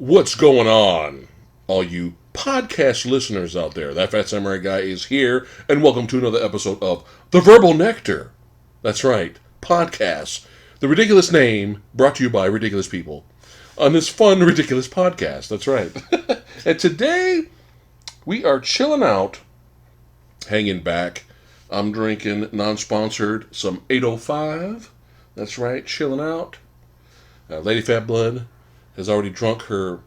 What's going on, all you podcast listeners out there? That Phat Samurai Guy is here, and welcome to another episode of The Verbal Nectar. That's right, podcast. The ridiculous name brought to you by ridiculous people on this fun, ridiculous podcast. That's right. And today, we are chilling out, hanging back. I'm drinking, non-sponsored, some 805. That's right, chilling out. Lady Phatblood has already drunk her,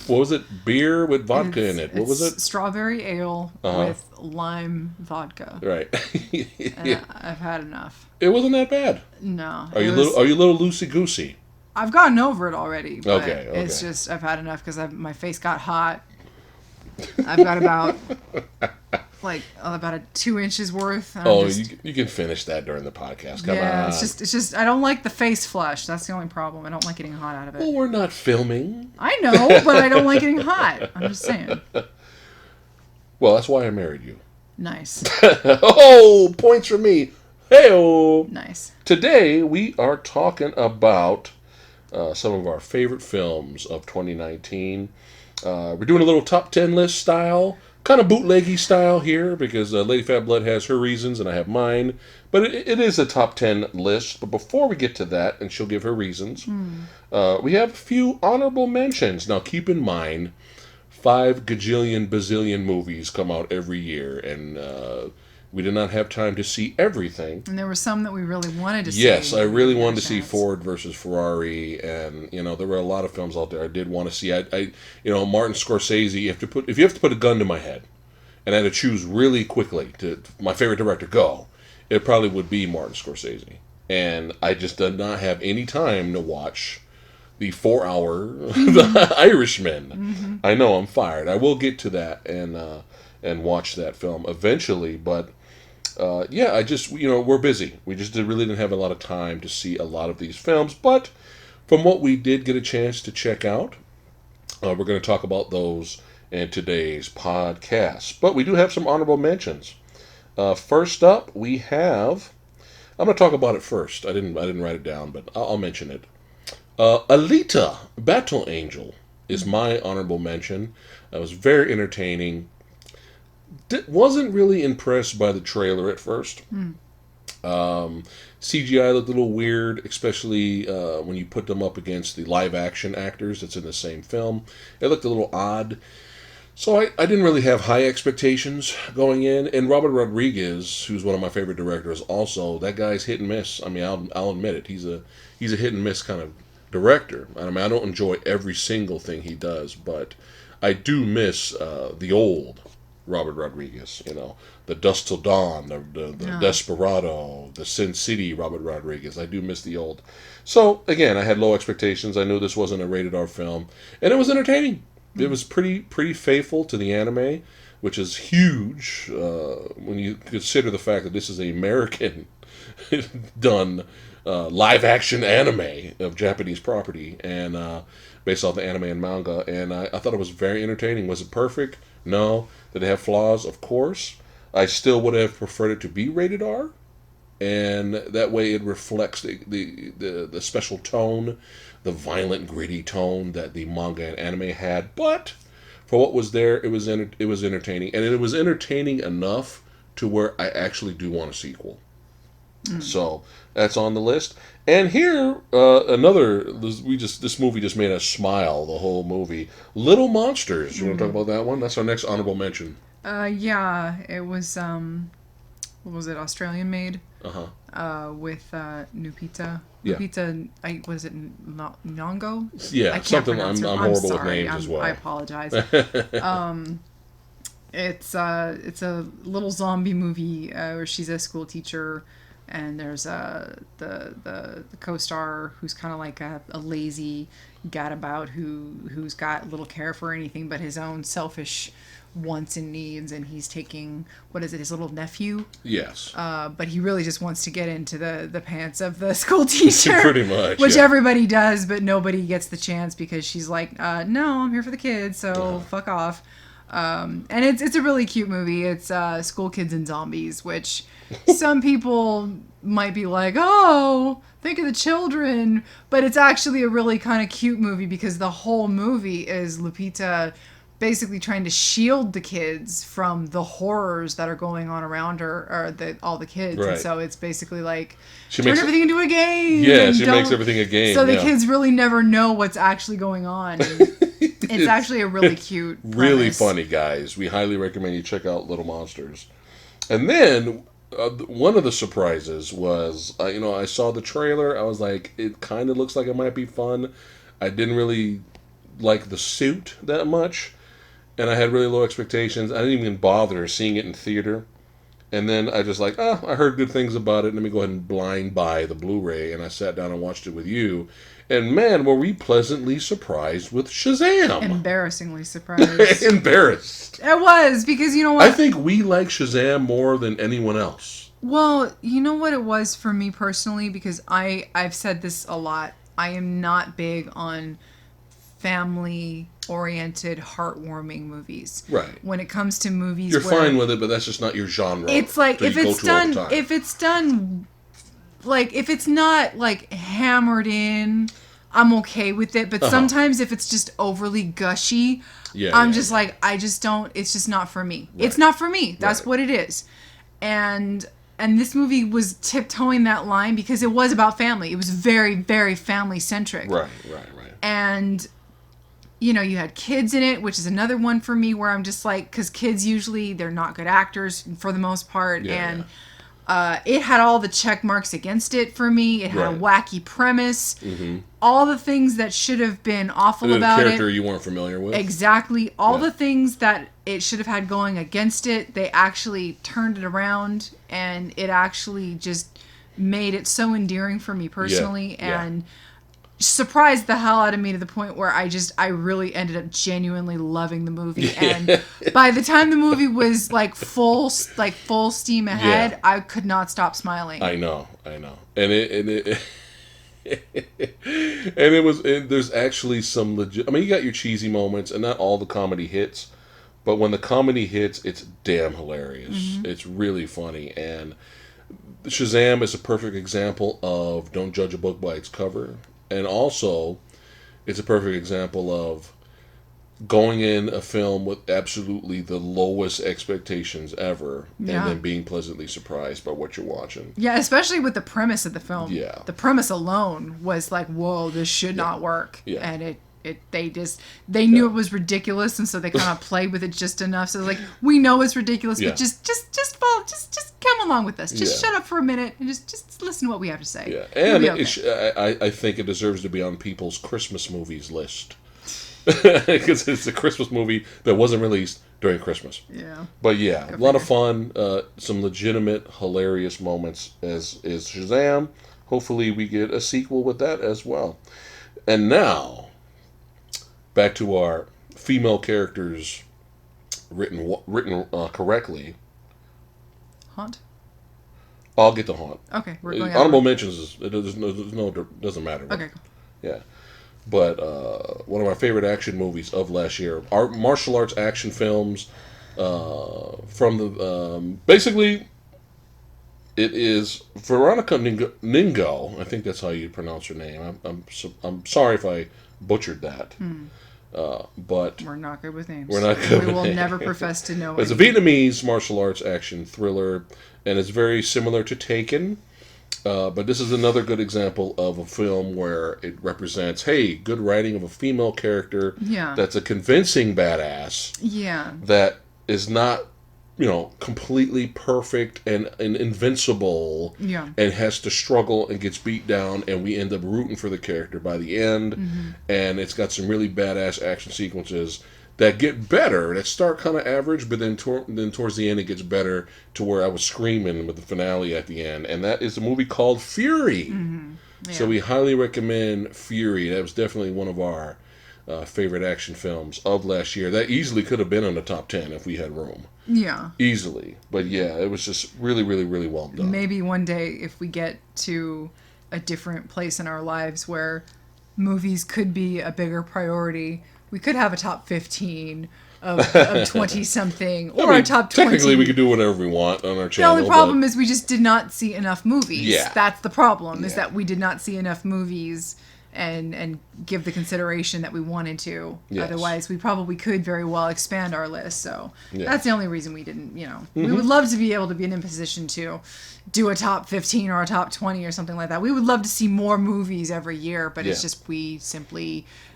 what was it, beer with vodka in it. What was it? Strawberry ale with lime vodka. Right. Yeah. I've had enough. It wasn't that bad. No. Are you a little loosey-goosey? I've gotten over it already. But Okay. It's just, I've had enough because my face got hot. I've got about a 2 inches worth. You can finish that during the podcast. Come on. It's just I don't like the face flush. That's the only problem. I don't like getting hot out of it. Well, we're not filming. I know, but I don't like getting hot. I'm just saying. Well, that's why I married you. Nice. Oh, points for me. Hey-oh. Nice. Today, we are talking about some of our favorite films of 2019. We're doing a little top 10 list style. Kind of bootleggy style here because Lady Phatblood has her reasons and I have mine. But it is a top 10 list. But before we get to that, and she'll give her reasons, we have a few honorable mentions. Now keep in mind, 5 gajillion bazillion movies come out every year. And we did not have time to see everything. And there were some that we really wanted to see. Yes, I really wanted to see Ford versus Ferrari, and there were a lot of films out there I did want to see. Martin Scorsese. If you have to put a gun to my head, and I had to choose really quickly to my favorite director, it probably would be Martin Scorsese. And I just did not have any time to watch the 4-hour The Irishman. Mm-hmm. I know I'm fired. I will get to that and watch that film eventually, but. We're busy. We just really didn't have a lot of time to see a lot of these films. But from what we did get a chance to check out, we're going to talk about those in today's podcast. But we do have some honorable mentions. First up, we have. I'm going to talk about it first. I didn't write it down, but I'll mention it. Alita, Battle Angel, is my honorable mention. It was very entertaining. Wasn't really impressed by the trailer at first. CGI looked a little weird, especially when you put them up against the live-action actors that's in the same film. It looked a little odd. So I didn't really have high expectations going in. And Robert Rodriguez, who's one of my favorite directors also, that guy's hit and miss. I mean, I'll admit it. He's a hit and miss kind of director. I mean, I don't enjoy every single thing he does, but I do miss the old Robert Rodriguez, the Dusk Till Dawn, the Desperado, the Sin City Robert Rodriguez. I do miss the old. So, again, I had low expectations. I knew this wasn't a rated R film. And it was entertaining. It was pretty faithful to the anime, which is huge when you consider the fact that this is an American done live-action anime of Japanese property and based off the anime and manga. And I thought it was very entertaining. Was it perfect? No. Did it have flaws? Of course. I still would have preferred it to be rated R, and that way it reflects the special tone, the violent, gritty tone that the manga and anime had. But for what was there, it was entertaining, and it was entertaining enough to where I actually do want a sequel. So that's on the list. And here, this movie just made us smile, the whole movie. Little Monsters. You want to talk about that one? That's our next honorable mention. Yeah, it was, what was it, Australian made? With Lupita. Yeah. Lupita, what is it, Nyong'o? Yeah, something. I'm horrible with names as well. I apologize. It's a little zombie movie where she's a school teacher and there's the co-star who's kind of like a lazy gadabout who's got little care for anything but his own selfish wants and needs, and he's taking, what is it, his little nephew? Yes. But he really just wants to get into the pants of the school teacher. Pretty much. Which everybody does, but nobody gets the chance because she's like, no, I'm here for the kids, so fuck off. And it's a really cute movie. It's School Kids and Zombies, which some people might be like, oh, think of the children. But it's actually a really kind of cute movie because the whole movie is Lupita basically trying to shield the kids from the horrors that are going on around her, or all the kids. Right. And so it's basically like, she turn makes everything into a game. Yeah, she makes everything a game. So the kids really never know what's actually going on. It's actually a really cute premise. Really funny, guys. We highly recommend you check out Little Monsters. And then one of the surprises was, I saw the trailer. I was like, it kind of looks like it might be fun. I didn't really like the suit that much, and I had really low expectations. I didn't even bother seeing it in theater. And then I just like, I heard good things about it. Let me go ahead and blind buy the Blu-ray. And I sat down and watched it with you. And man, were we pleasantly surprised with Shazam. Embarrassingly surprised. Embarrassed. It was, because you know what? I think we like Shazam more than anyone else. Well, you know what it was for me personally? Because I've said this a lot. I am not big on family-oriented, heartwarming movies. Right. When it comes to movies, you're fine with it, but that's just not your genre. It's like if it's done, like if it's not like hammered in, I'm okay with it. But sometimes if it's just overly gushy, I'm just like, I just don't. It's just not for me. Right. It's not for me. That's what it is. And this movie was tiptoeing that line because it was about family. It was very, very family centric. Right. And you had kids in it, which is another one for me where I'm just like, because kids usually, they're not good actors for the most part. It had all the check marks against it for me. It had a wacky premise. Mm-hmm. All the things that should have been awful about it. A character you weren't familiar with. Exactly. All the things that it should have had going against it, they actually turned it around, and it actually just made it so endearing for me personally. And surprised the hell out of me to the point where I really ended up genuinely loving the movie. And by the time the movie was like full steam ahead, I could not stop smiling. I know. And there's actually some legit, I mean, you got your cheesy moments and not all the comedy hits, but when the comedy hits, it's damn hilarious. Mm-hmm. It's really funny. And Shazam is a perfect example of don't judge a book by its cover. And also, it's a perfect example of going in a film with absolutely the lowest expectations ever, and then being pleasantly surprised by what you're watching. Yeah, especially with the premise of the film. Yeah. The premise alone was like, whoa, this should not work. Yeah. And they knew it was ridiculous, and so they kind of played with it just enough. So like, we know it's ridiculous, but just follow, just come along with us. Just shut up for a minute and just listen to what we have to say. Yeah, and I think it deserves to be on people's Christmas movies list because it's a Christmas movie that wasn't released during Christmas. Yeah, but a lot of fun, some legitimate hilarious moments as is Shazam. Hopefully, we get a sequel with that as well. And now, back to our female characters written correctly. Haunt? I'll get to Haunt. Okay, we're going honorable mentions. Doesn't matter. Okay. Yeah, but one of my favorite action movies of last year, martial arts action films. From the basically, it is Veronica Ningo. I think that's how you pronounce her name. I'm sorry if I butchered that. But we're not good with names. We're not good. We will never profess to know. It's a Vietnamese martial arts action thriller, and it's very similar to Taken. But this is another good example of a film where it represents, good writing of a female character. Yeah. That's a convincing badass. Yeah. That is not, completely perfect and invincible. Yeah. And has to struggle and gets beat down, and we end up rooting for the character by the end. Mm-hmm. And it's got some really badass action sequences that get better, that start kind of average, but then towards the end it gets better to where I was screaming with the finale at the end, and that is a movie called Fury. Mm-hmm. Yeah. So we highly recommend Fury. That was definitely one of our favorite action films of last year. That easily could have been on the top 10 if we had room. Yeah. Easily. But yeah, it was just really, really, really well done. Maybe one day if we get to a different place in our lives where movies could be a bigger priority, we could have a top 15 of 20-something, or a top 20. Technically, we could do whatever we want on our channel. The only problem is we just did not see enough movies. Yeah. That's the problem, is that we did not see enough movies and give the consideration that we wanted to. Yes. Otherwise, we probably could very well expand our list. So yes. That's the only reason we didn't, We would love to be able to be in a position to do a top 15 or a top 20 or something like that. We would love to see more movies every year, but it's just we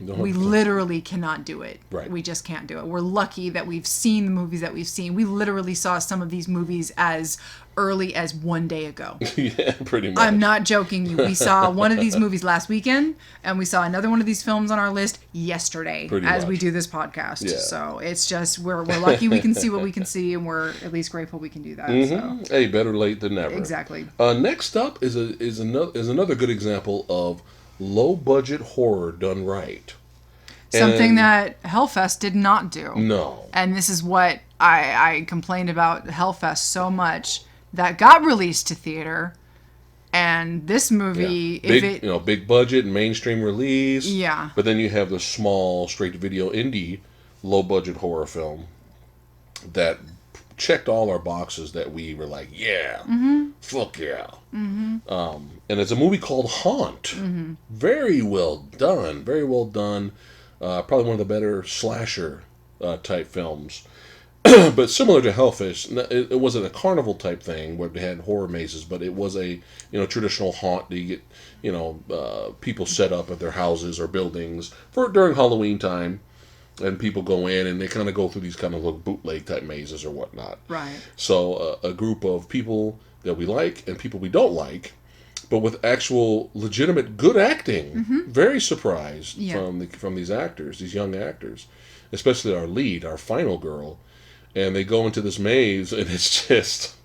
literally cannot do it. Right. We just can't do it. We're lucky that we've seen the movies that we've seen. We literally saw some of these movies as early as one day ago. Yeah, pretty much. I'm not joking you. We saw one of these movies last weekend, and we saw another one of these films on our list yesterday as we do this podcast. Yeah. So it's just, we're lucky we can see what we can see, and we're at least grateful we can do that. Mm-hmm. So. Hey, better late than never. Exactly. Next up is another good example of low budget horror done right. Something that Hellfest did not do. No. And this is what I complained about Hellfest so much. That got released to theater, and this movie, big budget, mainstream release. Yeah. But then you have the small, straight-to-video indie, low-budget horror film that checked all our boxes that we were like, yeah, fuck yeah. Mm-hmm. And it's a movie called Haunt. Mm-hmm. Very well done. Very well done. Probably one of the better slasher type films. But similar to Hellfish, it wasn't a carnival type thing where they had horror mazes, but it was a traditional haunt that you get people set up at their houses or buildings during Halloween time, and people go in and they kind of go through these kind of like bootleg type mazes or whatnot. Right. So a group of people that we like and people we don't like, but with actual legitimate good acting. Mm-hmm. Very surprised from these actors, these young actors, especially our lead, our final girl. And they go into this maze, and it's just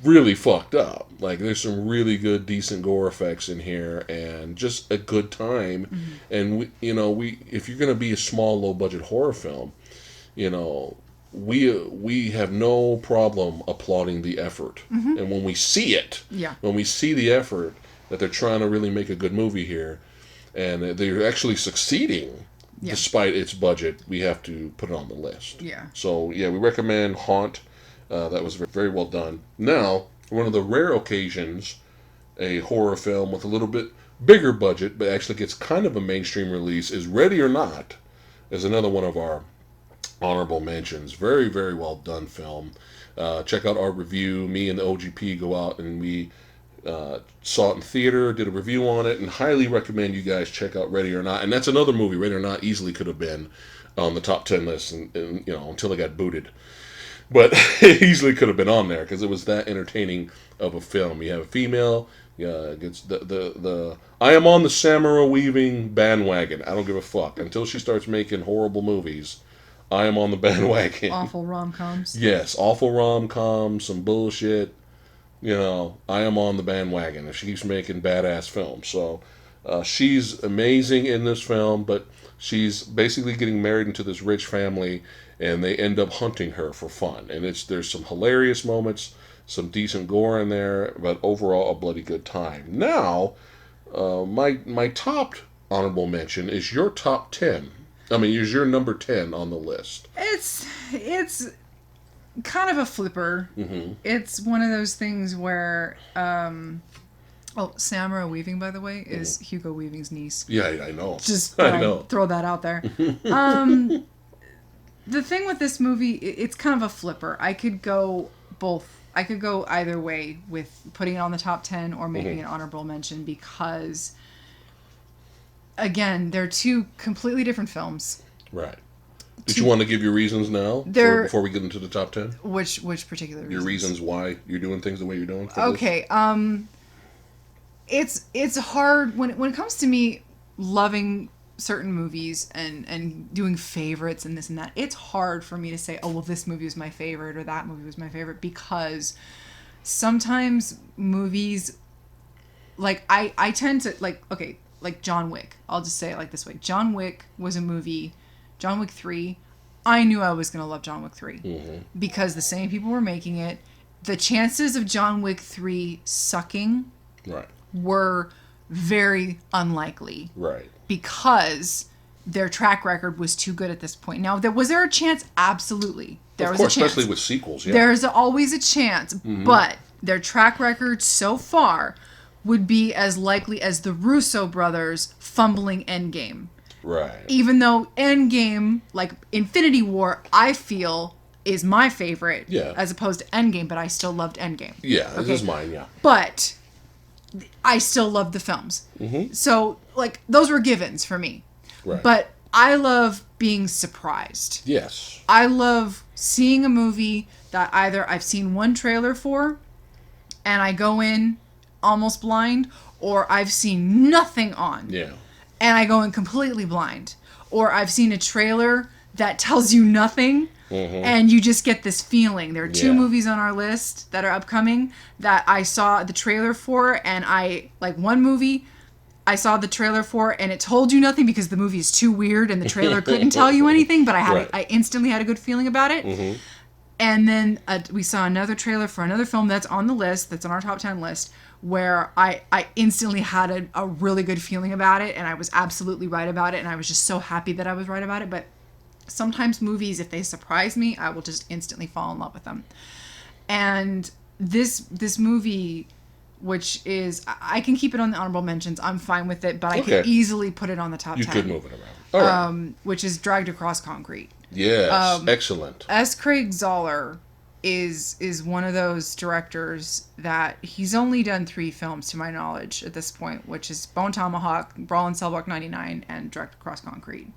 really fucked up. Like, there's some really good, decent gore effects in here, and just a good time. Mm-hmm. And we if you're gonna be a small, low-budget horror film, we have no problem applauding the effort. Mm-hmm. And when we see it, when we see the effort that they're trying to really make a good movie here, and they're actually succeeding. Yeah. Despite its budget, we have to put it on the list. Yeah. So, we recommend Haunt. That was very well done. Now, one of the rare occasions, a horror film with a little bit bigger budget, but actually gets kind of a mainstream release, is Ready or Not, is another one of our honorable mentions. Very, very well done film. Check out our review. Me and the OGP go out and we saw it in theater, did a review on it, and highly recommend you guys check out Ready or Not. And that's another movie, Ready or Not easily could have been on the top 10 list and until it got booted. But it easily could have been on there because it was that entertaining of a film. You have a female, gets the I am on the Samurai Weaving bandwagon. I don't give a fuck. Until she starts making horrible movies, I am on the bandwagon. Awful rom-coms. Yes, awful rom-coms, some bullshit. I am on the bandwagon if she keeps making badass films. So she's amazing in this film, but she's basically getting married into this rich family, and they end up hunting her for fun. And there's some hilarious moments, some decent gore in there, but overall a bloody good time. Now, my top honorable mention is your top 10. I mean, is your number 10 on the list. It's kind of a flipper. Mm-hmm. It's one of those things where Samurai Weaving, by the way, is Hugo Weaving's niece. Yeah, I know. Just I know. Throw that out there. The thing with this movie, it's kind of a flipper. I could go either way with putting it on the top 10 or maybe an honorable mention because, again, they're two completely different films. Right. Did you want to give your reasons now before we get into the top 10? Which particular reasons? Your reasons why you're doing things the way you're doing? Okay. It's hard when it comes to me loving certain movies and doing favorites and this and that, it's hard for me to say, oh, well, this movie was my favorite or that movie was my favorite, because sometimes movies, like, I tend to, like, okay, like John Wick. I'll just say it like this way. John Wick was a movie, John Wick 3, I knew I was going to love John Wick 3 because the same people were making it. The chances of John Wick 3 sucking were very unlikely. Right. Because their track record was too good at this point. Now, was there a chance? Absolutely. There was a chance. Especially with sequels, yeah. There's always a chance, but their track record so far would be as likely as the Russo brothers fumbling Endgame. Right. Even though Endgame, like Infinity War, I feel is my favorite as opposed to Endgame, but I still loved Endgame. Yeah, this is mine, yeah. But I still loved the films. So, like, those were givens for me. Right. But I love being surprised. Yes. I love seeing a movie that either I've seen one trailer for and I go in almost blind, or I've seen nothing on. Yeah. And I go in completely blind. Or I've seen a trailer that tells you nothing, and you just get this feeling. There are two movies on our list that are upcoming that I saw the trailer for, and one movie I saw the trailer for, and it told you nothing because the movie is too weird and the trailer couldn't tell you anything, but I instantly had a good feeling about it. And then we saw another trailer for another film that's on the list, that's on our top 10 list, where I instantly had a really good feeling about it, and I was absolutely right about it, and I was just so happy that I was right about it. But sometimes movies, if they surprise me, I will just instantly fall in love with them. And this movie, which is, I can keep it on the honorable mentions, I'm fine with it, but I can easily put it on the top 10. You could move it around. All right. Which is Dragged Across Concrete. Yes, excellent. S. Craig Zoller is one of those directors that he's only done 3 films to my knowledge at this point, which is Bone Tomahawk, Brawl in Cell Block 99, and Dragged Across Concrete.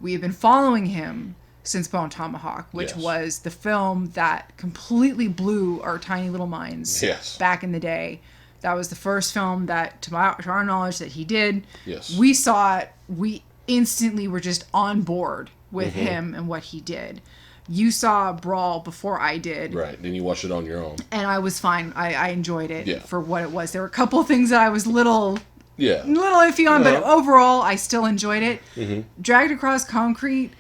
We have been following him since Bone Tomahawk, which was the film that completely blew our tiny little minds back in the day. That was the first film that, to our knowledge, that he did. Yes. We saw it. We instantly were just on board with him and what he did. You saw Brawl before I did. Right. Then you watched it on your own. And I was fine. I enjoyed it for what it was. There were a couple of things that I was little iffy on, but overall, I still enjoyed it. Dragged Across Concrete,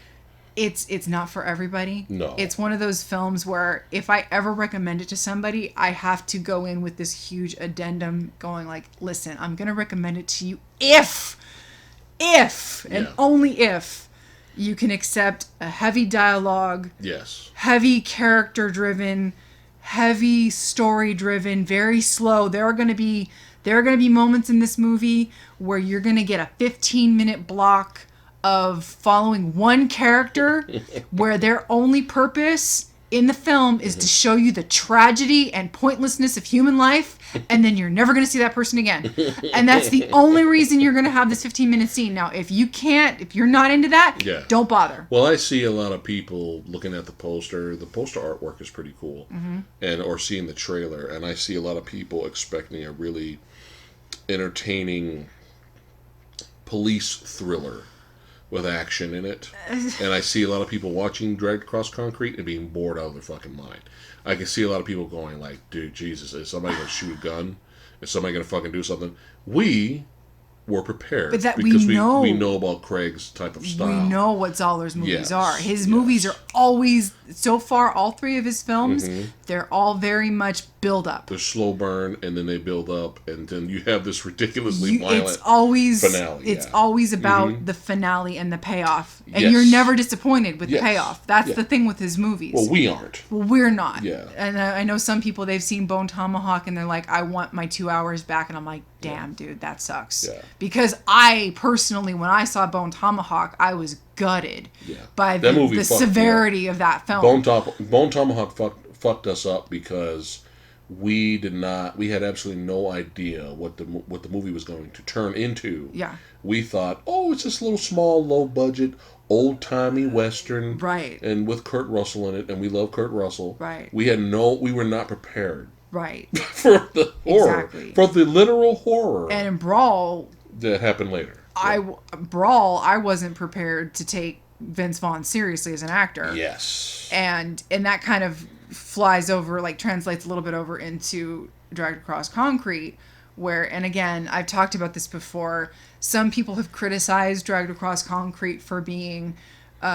it's not for everybody. No. It's one of those films where if I ever recommend it to somebody, I have to go in with this huge addendum going like, listen, I'm going to recommend it to you if, and only if, you can accept a heavy dialogue, heavy character-driven, heavy story-driven, very slow. There are going to be moments in this movie where you're going to get a 15-minute block of following one character where their only purpose in the film is to show you the tragedy and pointlessness of human life, and then you're never going to see that person again. And that's the only reason you're going to have this 15-minute scene. Now, if you're not into that, don't bother. Well, I see a lot of people looking at the poster. The poster artwork is pretty cool, or seeing the trailer, and I see a lot of people expecting a really entertaining police thriller with action in it. And I see a lot of people watching Dragged Across Concrete and being bored out of their fucking mind. I can see a lot of people going like, dude, Jesus, is somebody going to shoot a gun? Is somebody going to fucking do something? We were prepared. But that because we know about Craig's type of style. We know what Zoller's movies are. His movies are always, so far, all 3 of his films, they're all very much build up. They're slow burn, and then they build up, and then you have this ridiculously violent finale. It's always about the finale and the payoff. And you're never disappointed with the payoff. That's the thing with his movies. Well, we aren't. Well, we're not. Yeah. And I know some people, they've seen Bone Tomahawk, and they're like, I want my 2 hours back. And I'm like, damn, dude, that sucks. Yeah. Because I, personally, when I saw Bone Tomahawk, I was gutted by the severity of that film. Bone Tomahawk fucked us up because we had absolutely no idea what the movie was going to turn into. Yeah. We thought, it's this little small, low budget, old timey Western. Right. And with Kurt Russell in it, and we love Kurt Russell. Right. We were not prepared. Right. For the horror. Exactly. For the literal horror. And in Brawl, that happened later. Brawl, I wasn't prepared to take Vince Vaughn seriously as an actor. Yes. And that kind of flies over, like translates a little bit over into Dragged Across Concrete, where, and again, I've talked about this before, some people have criticized Dragged Across Concrete for being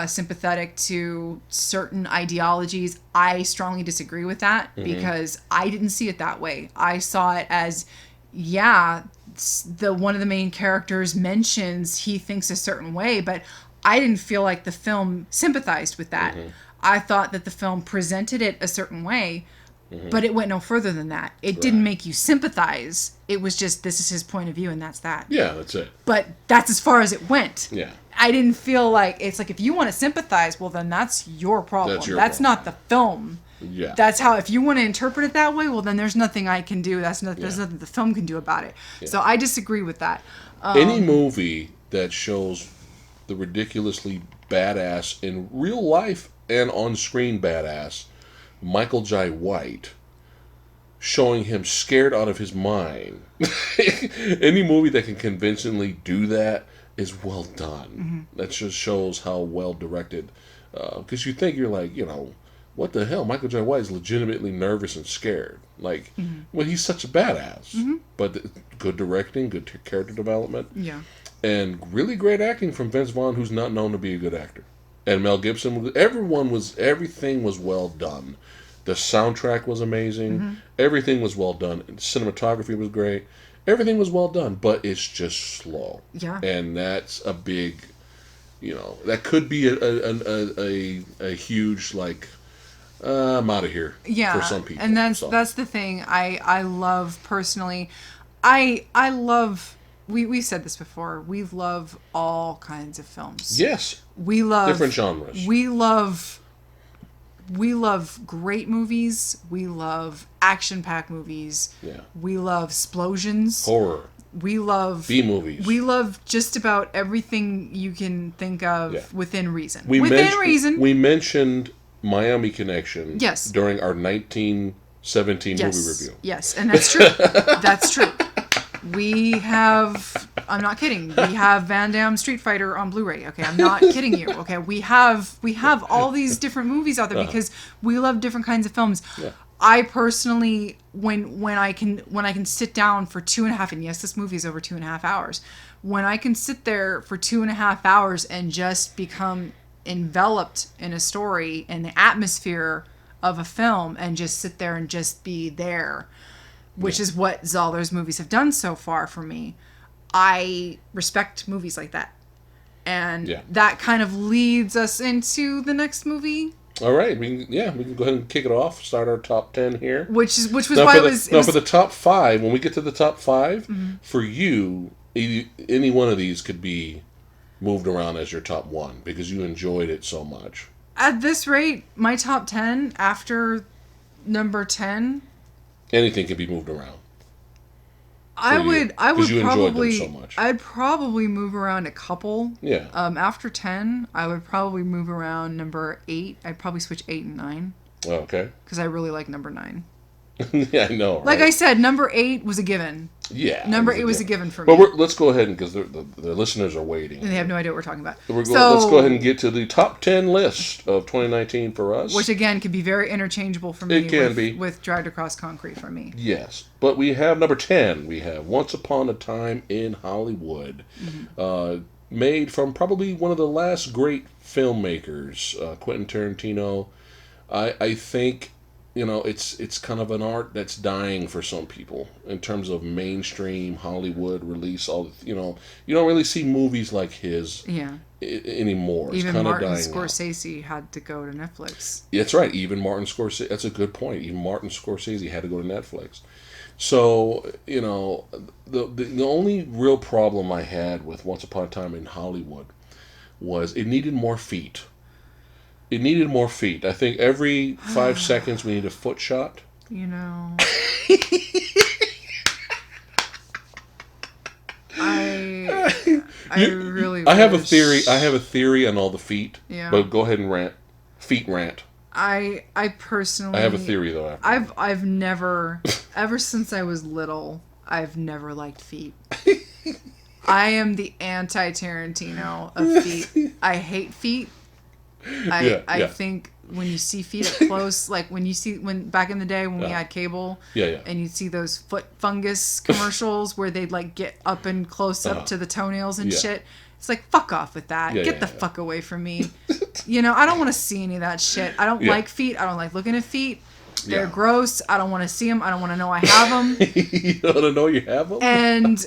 sympathetic to certain ideologies. I strongly disagree with that because I didn't see it that way. I saw it as, one of the main characters mentions he thinks a certain way, but I didn't feel like the film sympathized with that. I thought that the film presented it a certain way, but it went no further than that. It didn't make you sympathize. It was just, this is his point of view and that's that. Yeah, that's it. But that's as far as it went. Yeah. I didn't feel like, it's like, if you want to sympathize, well, then that's your problem. That's not the film. Yeah. That's how, if you want to interpret it that way, well, then there's nothing I can do. There's nothing the film can do about it. Yeah. So I disagree with that. Any movie that shows the ridiculously badass in real life and on screen badass Michael Jai White, showing him scared out of his mind. Any movie that can convincingly do that is well done. That just shows how well directed. Because you think, you're like, what the hell? Michael Jai White is legitimately nervous and scared. Like, well, he's such a badass. But good directing, good character development. Yeah. And really great acting from Vince Vaughn, who's not known to be a good actor. And Mel Gibson, everything was well done. The soundtrack was amazing. Everything was well done. Cinematography was great. Everything was well done, but it's just slow. Yeah. And that's a big, that could be a huge, like, I'm out of here for some people. And that's the thing. I love personally. I love. We said this before. We love all kinds of films. Yes. We love different genres. We love great movies. We love action-packed movies. Yeah. We love explosions. Horror. We love B-movies. We love just about everything you can think of within reason. We mentioned Miami Connection during our 1917 movie review. Yes, and that's true. That's true. We have, I'm not kidding, we have Van Damme Street Fighter on Blu-ray. Okay, I'm not kidding you. Okay, we have all these different movies out there because we love different kinds of films. Yeah. I personally, when I can sit down for 2.5, and yes, this movie is over 2.5 hours. When I can sit there for 2.5 hours and just become enveloped in a story and the atmosphere of a film and just sit there and just be there, which is what Zoller's movies have done so far for me. I respect movies like that. And that kind of leads us into the next movie. All right. We can go ahead and kick it off, start our top 10 here. Which was now why for the top 5, when we get to the top 5, for you, any one of these could be moved around as your top 1 because you enjoyed it so much. At this rate, my top 10 after number 10... anything can be moved around. I would probably so much. I'd probably move around a couple. Yeah. After 10, I would probably move around number 8. I'd probably switch 8 and 9. Oh, okay. Because I really like number 9. Yeah, I know. Right? Like I said, number 8 was a given. Yeah. Number 8 was a given for me. But let's go ahead because the listeners are waiting. And they have no idea what we're talking about. Let's go ahead and get to the top 10 list of 2019 for us. Which, again, can be very interchangeable for me. It can be. With Dragged Across Concrete for me. Yes. But we have number 10. We have Once Upon a Time in Hollywood. Made from probably one of the last great filmmakers, Quentin Tarantino. I think... it's kind of an art that's dying for some people in terms of mainstream Hollywood release. You don't really see movies like his anymore. It's even Martin Scorsese had to go to Netflix. That's right. Even Martin Scorsese. That's a good point. Even Martin Scorsese had to go to Netflix. So the only real problem I had with Once Upon a Time in Hollywood was it needed more feet. It needed more feet. I think every 5 seconds we need a foot shot. I really. I have a theory. I have a theory on all the feet. Yeah. But go ahead and rant. Feet rant. I personally. I have a theory though. I've never, ever since I was little, I've never liked feet. I am the anti-Tarantino of feet. I hate feet. I think when you see feet up close, like when back in the day when we had cable, and you'd see those foot fungus commercials where they'd like get up and close up to the toenails and shit. It's like, fuck off with that. Get the fuck away from me. I don't want to see any of that shit. I don't like feet. I don't like looking at feet. They're gross. I don't want to see them. I don't want to know I have them. You don't want to know you have them? And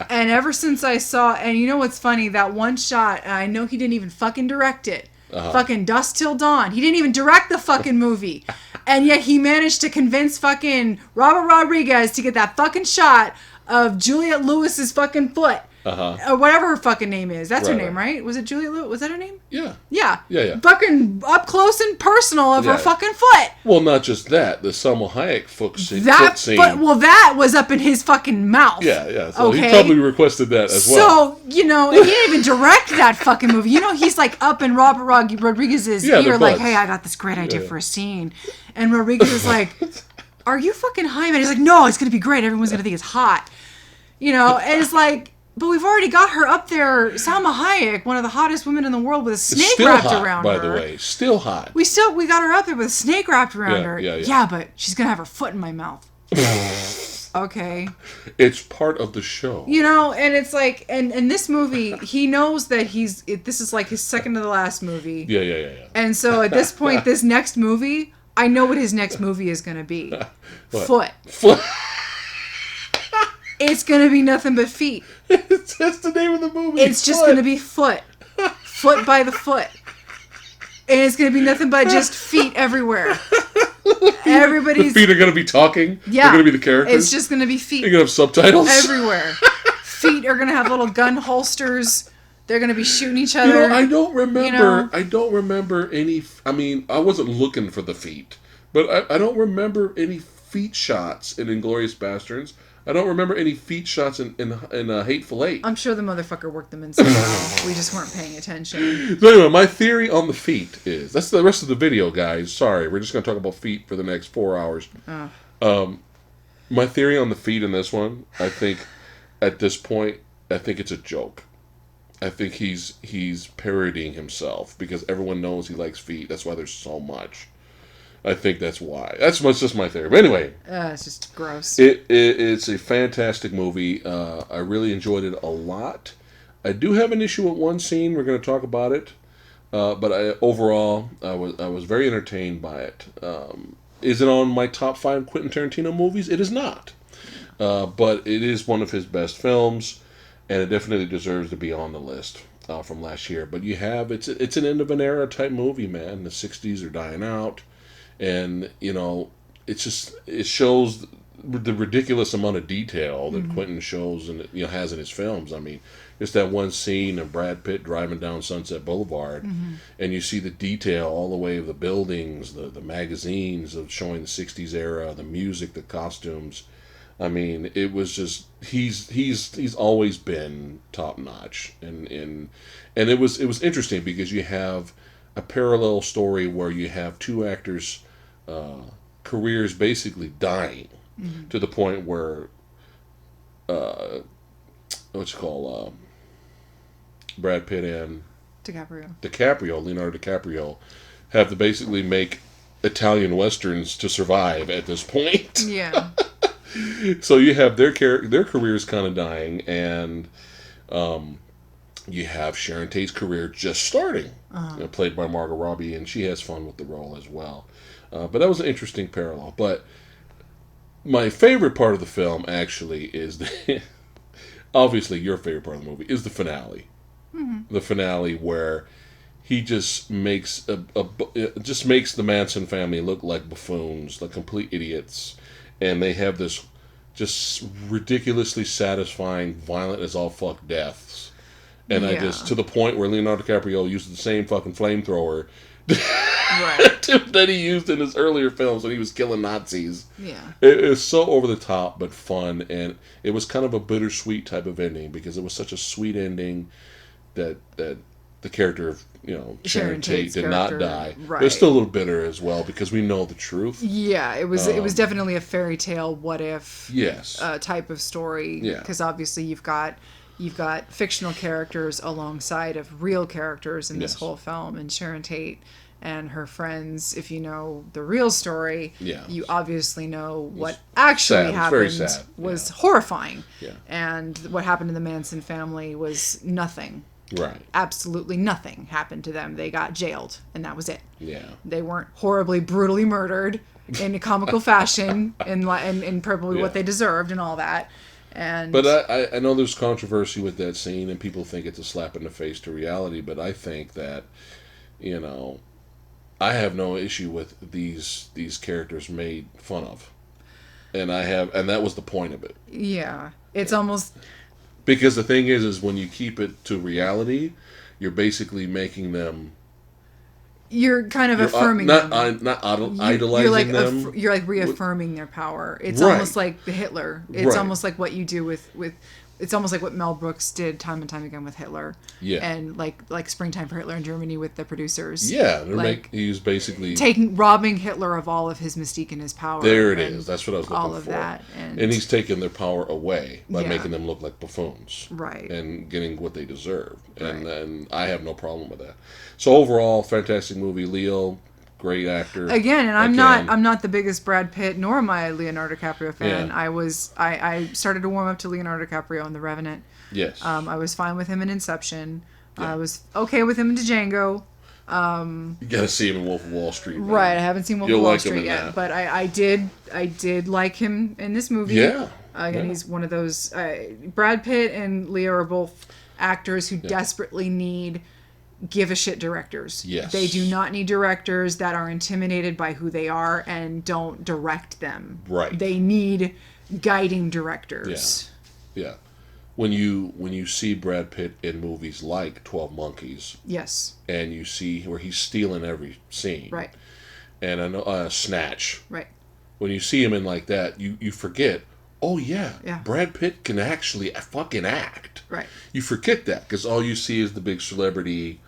ever since I saw, and you know what's funny? That one shot, and I know he didn't even fucking direct it. Fucking Dusk Till Dawn. He didn't even direct the fucking movie. And yet he managed to convince fucking Robert Rodriguez to get that fucking shot of Juliette Lewis's fucking foot. Or whatever her fucking name is. That's her name, right? Was it Juliette Lewis? Was that her name? Yeah. Yeah. Fucking up close and personal of her fucking foot. Well, not just that. The Salma Hayek foot scene. That was up in his fucking mouth. Yeah. So he probably requested that as So, well. and he didn't even direct that fucking movie. He's like up in Robert Rodriguez's ear like, hey, I got this great idea for a scene. And Rodriguez is like, are you fucking high, man? He's like, no, it's going to be great. Everyone's going to think it's hot. And it's like, but we've already got her up there, Salma Hayek, one of the hottest women in the world, with a snake wrapped around her. By the way, still hot. We got her up there with a snake wrapped around her. Yeah, but she's gonna have her foot in my mouth. Okay. It's part of the show. And it's like, and this movie, he knows that this is like his second to the last movie. Yeah. And so at this point, this next movie, I know what his next movie is gonna be. Foot. It's going to be nothing but feet. That's the name of the movie. It's just going to be foot. Foot by the foot. And it's going to be nothing but just feet everywhere. The feet are going to be talking. Yeah. They're going to be the characters. It's just going to be feet. You're going to have subtitles. Everywhere. Feet are going to have little gun holsters. They're going to be shooting each other. I don't remember any... I mean, I wasn't looking for the feet. But I don't remember any feet shots in Inglourious Bastards. I don't remember any feet shots in Hateful Eight. I'm sure the motherfucker worked them in somehow. We just weren't paying attention. So anyway, my theory on the feet is... That's the rest of the video, guys. Sorry, we're just going to talk about feet for the next 4 hours. My theory on the feet in this one, I think, at this point, I think it's a joke. I think he's parodying himself because everyone knows he likes feet. That's why there's so much. I think that's why. That's just my theory. But anyway. It's just gross. It's a fantastic movie. I really enjoyed it a lot. I do have an issue with one scene. We're going to talk about it. But overall, I was very entertained by it. Is it on my top 5 Quentin Tarantino movies? It is not. But it is one of his best films. And it definitely deserves to be on the list from last year. But it's an end of an era type movie, man. The 60s are dying out. And, it shows the ridiculous amount of detail that Quentin shows and has in his films. I mean, just that one scene of Brad Pitt driving down Sunset Boulevard, and you see the detail all the way of the buildings, the magazines of showing the 60s era, the music, the costumes. I mean, it was just he's always been top notch, and it was interesting because you have a parallel story where you have two actors' careers basically dying to the point where Brad Pitt and Leonardo DiCaprio, have to basically make Italian westerns to survive at this point. Yeah. So you have their careers kind of dying, and you have Sharon Tate's career just starting, played by Margot Robbie, and she has fun with the role as well. But that was an interesting parallel. But my favorite part of the film actually is obviously your favorite part of the movie is the finale. The finale where he just makes the Manson family look like buffoons, like complete idiots, and they have this just ridiculously satisfying, violent as all fuck deaths. And I just, to the point where Leonardo DiCaprio used the same fucking flamethrower that he used in his earlier films when he was killing Nazis. Yeah. It was so over the top but fun, and it was kind of a bittersweet type of ending because it was such a sweet ending that the character of Sharon Tate did not die. Right. But it's still a little bitter as well because we know the truth. Yeah, it was definitely a fairy tale what if yes type of story. Yeah. Because obviously you've got you've got fictional characters alongside of real characters in this whole film, and Sharon Tate and her friends. If you know the real story, you obviously know what actually happened was horrifying. And what happened to the Manson family was nothing. Right. Absolutely nothing happened to them. They got jailed, and that was it. Yeah. They weren't horribly, brutally murdered in a comical fashion, and probably what they deserved and all that. But I know there's controversy with that scene, and people think it's a slap in the face to reality, but I think that, you know, I have no issue with these characters made fun of. And that was the point of it. Yeah. It's almost... Because the thing is when you keep it to reality, you're basically making them... You're kind of affirming them. Not idolizing them. You're like reaffirming their power. It's almost like the Hitler. It's almost like what you do with... It's almost like what Mel Brooks did time and time again with Hitler. Yeah. And like Springtime for Hitler in Germany with the producers. Yeah. He was basically... robbing Hitler of all of his mystique and his power. There it is. That's what I was looking for. All of that. And he's taking their power away by making them look like buffoons. Right. And getting what they deserve. And I have no problem with that. So overall, fantastic movie. Leo... Great actor. Again, and I'm not the biggest Brad Pitt nor am I a Leonardo DiCaprio fan. Yeah. I started to warm up to Leonardo DiCaprio in The Revenant. Yes. I was fine with him in Inception. Yeah. I was okay with him in Django. You gotta see him in Wolf of Wall Street. Man. Right, I haven't seen Wolf of Wall Street yet, but I did like him in this movie. Yeah. Again, he's one of those. Brad Pitt and Leo are both actors who desperately need give a shit directors. Yes. They do not need directors that are intimidated by who they are and don't direct them. Right. They need guiding directors. Yeah. When you see Brad Pitt in movies like 12 Monkeys. Yes. And you see where he's stealing every scene. Right. And I know Snatch. Right. When you see him in like that, you forget, oh yeah, Brad Pitt can actually fucking act. Right. You forget that because all you see is the big celebrity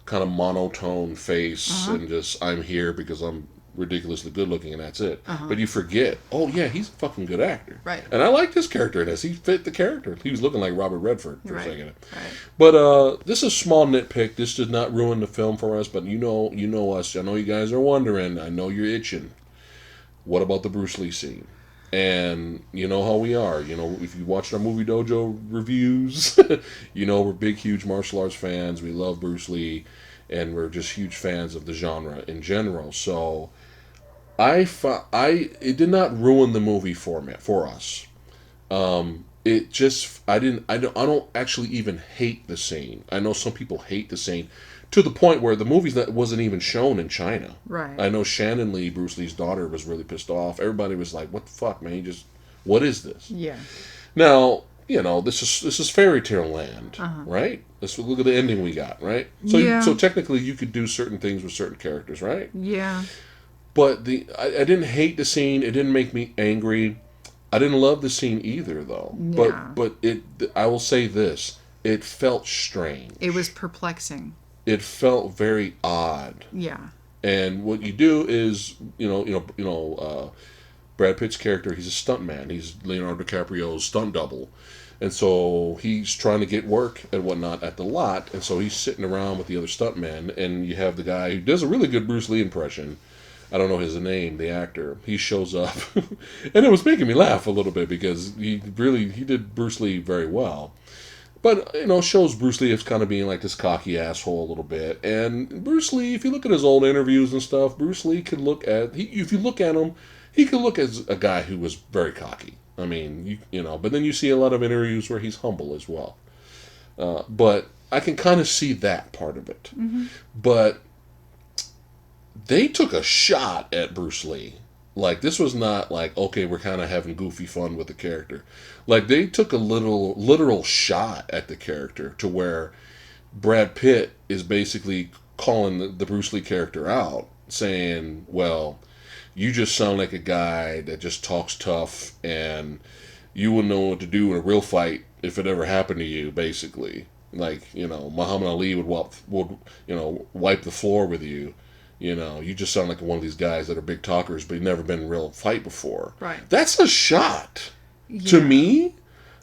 kind of monotone face and just I'm here because I'm ridiculously good looking and that's it. But you forget, oh yeah, he's a fucking good actor. Right. And I liked his character in this. He fit the character. He was looking like Robert Redford for a second. Right. But this is a small nitpick. This did not ruin the film for us, but you know us. I know you guys are wondering. I know you're itching. What about the Bruce Lee scene? And you know how we are. You know, if you watched our Movie Dojo reviews, you know we're big, huge martial arts fans. We love Bruce Lee, and we're just huge fans of the genre in general. So, it did not ruin the movie for us. It just I don't actually even hate the scene. I know some people hate the scene. To the point where the movie wasn't even shown in China. Right. I know Shannon Lee, Bruce Lee's daughter, was really pissed off. Everybody was like, "What the fuck, man? What is this?" Yeah. Now, you know, this is fairy tale land, right? Let's look at the ending we got, right? So, so technically, you could do certain things with certain characters, right? Yeah. But I didn't hate the scene. It didn't make me angry. I didn't love the scene either, though. Yeah. But I will say this: it felt strange. It was perplexing. It felt very odd. Yeah. And what you do is, Brad Pitt's character, he's a stuntman. He's Leonardo DiCaprio's stunt double. And so he's trying to get work and whatnot at the lot. And so he's sitting around with the other stuntmen. And you have the guy who does a really good Bruce Lee impression. I don't know his name, the actor. He shows up. And it was making me laugh a little bit because he did Bruce Lee very well. But, shows Bruce Lee as kind of being like this cocky asshole a little bit. And Bruce Lee, if you look at his old interviews and stuff, Bruce Lee could if you look at him, he could look as a guy who was very cocky. I mean, but then you see a lot of interviews where he's humble as well. But I can kind of see that part of it. Mm-hmm. But they took a shot at Bruce Lee. Like, this was not like, okay, we're kind of having goofy fun with the character. Like, they took a literal shot at the character to where Brad Pitt is basically calling the Bruce Lee character out, saying, well, you just sound like a guy that just talks tough, and you wouldn't know what to do in a real fight if it ever happened to you, basically. Like, Muhammad Ali would wipe the floor with you. You just sound like one of these guys that are big talkers, but you've never been in a real fight before. Right. That's a shot. Yeah. To me,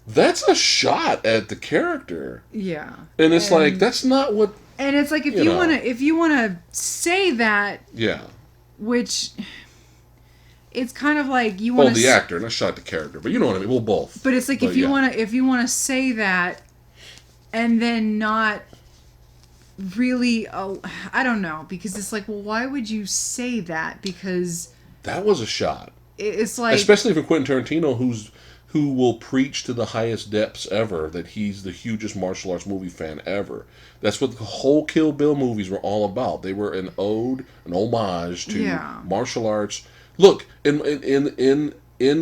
that's a shot at the character. Yeah. And it's like, that's not what... And it's like, if you wanna say that... Yeah. Which... It's kind of like you want to... Oh, the actor, not shot at the character. But you know what I mean. Well, both. But it's like, if you want to say that... And then not... really, I don't know, because it's like, well, why would you say that? Because that was a shot. It's like, especially for Quentin Tarantino, who will preach to the highest depths ever that he's the hugest martial arts movie fan ever. That's what the whole Kill Bill movies were all about. They were an ode, an homage to martial arts. Look, in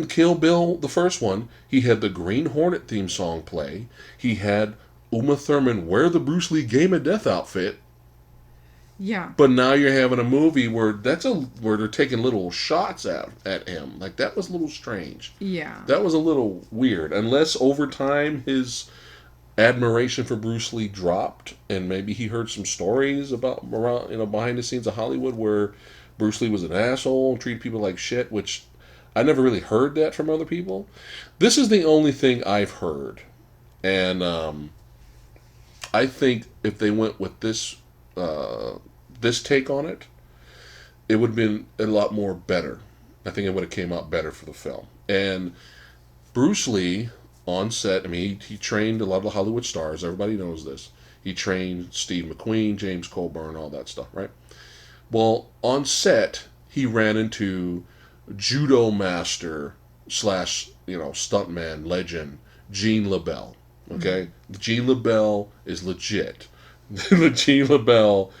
Kill Bill, the first one, he had the Green Hornet theme song play. He had Uma Thurman wear the Bruce Lee Game of Death outfit. Yeah. But now you're having a movie where they're taking little shots at him. Like, that was a little strange. Yeah. That was a little weird. Unless over time his admiration for Bruce Lee dropped, and maybe he heard some stories about behind the scenes of Hollywood where Bruce Lee was an asshole and treated people like shit, which I never really heard that from other people. This is the only thing I've heard. And I think if they went with this take on it, it would have been a lot more better. I think it would have came out better for the film. And Bruce Lee on set, I mean, he trained a lot of the Hollywood stars. Everybody knows this. He trained Steve McQueen, James Coburn, all that stuff, right? Well, on set, he ran into judo master / stuntman legend Gene LaBelle. Okay? Mm-hmm. Gene LaBelle is legit. Gene LaBelle,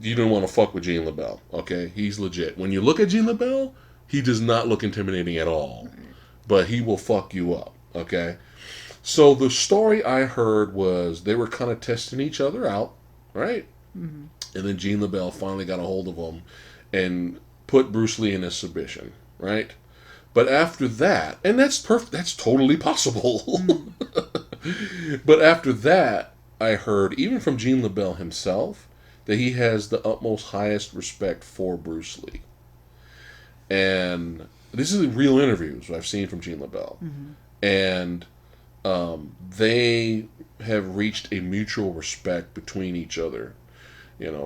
you don't want to fuck with Gene LaBelle. Okay? He's legit. When you look at Gene LaBelle, he does not look intimidating at all. But he will fuck you up. Okay? So the story I heard was they were kind of testing each other out, right? Mm-hmm. And then Gene LaBelle finally got a hold of him and put Bruce Lee in a submission, right? But after that, and that's perfect, that's totally possible. Mm. But after that, I heard, even from Gene LaBelle himself, that he has the utmost highest respect for Bruce Lee. And this is real interviews I've seen from Gene LaBelle. Mm-hmm. And they have reached a mutual respect between each other.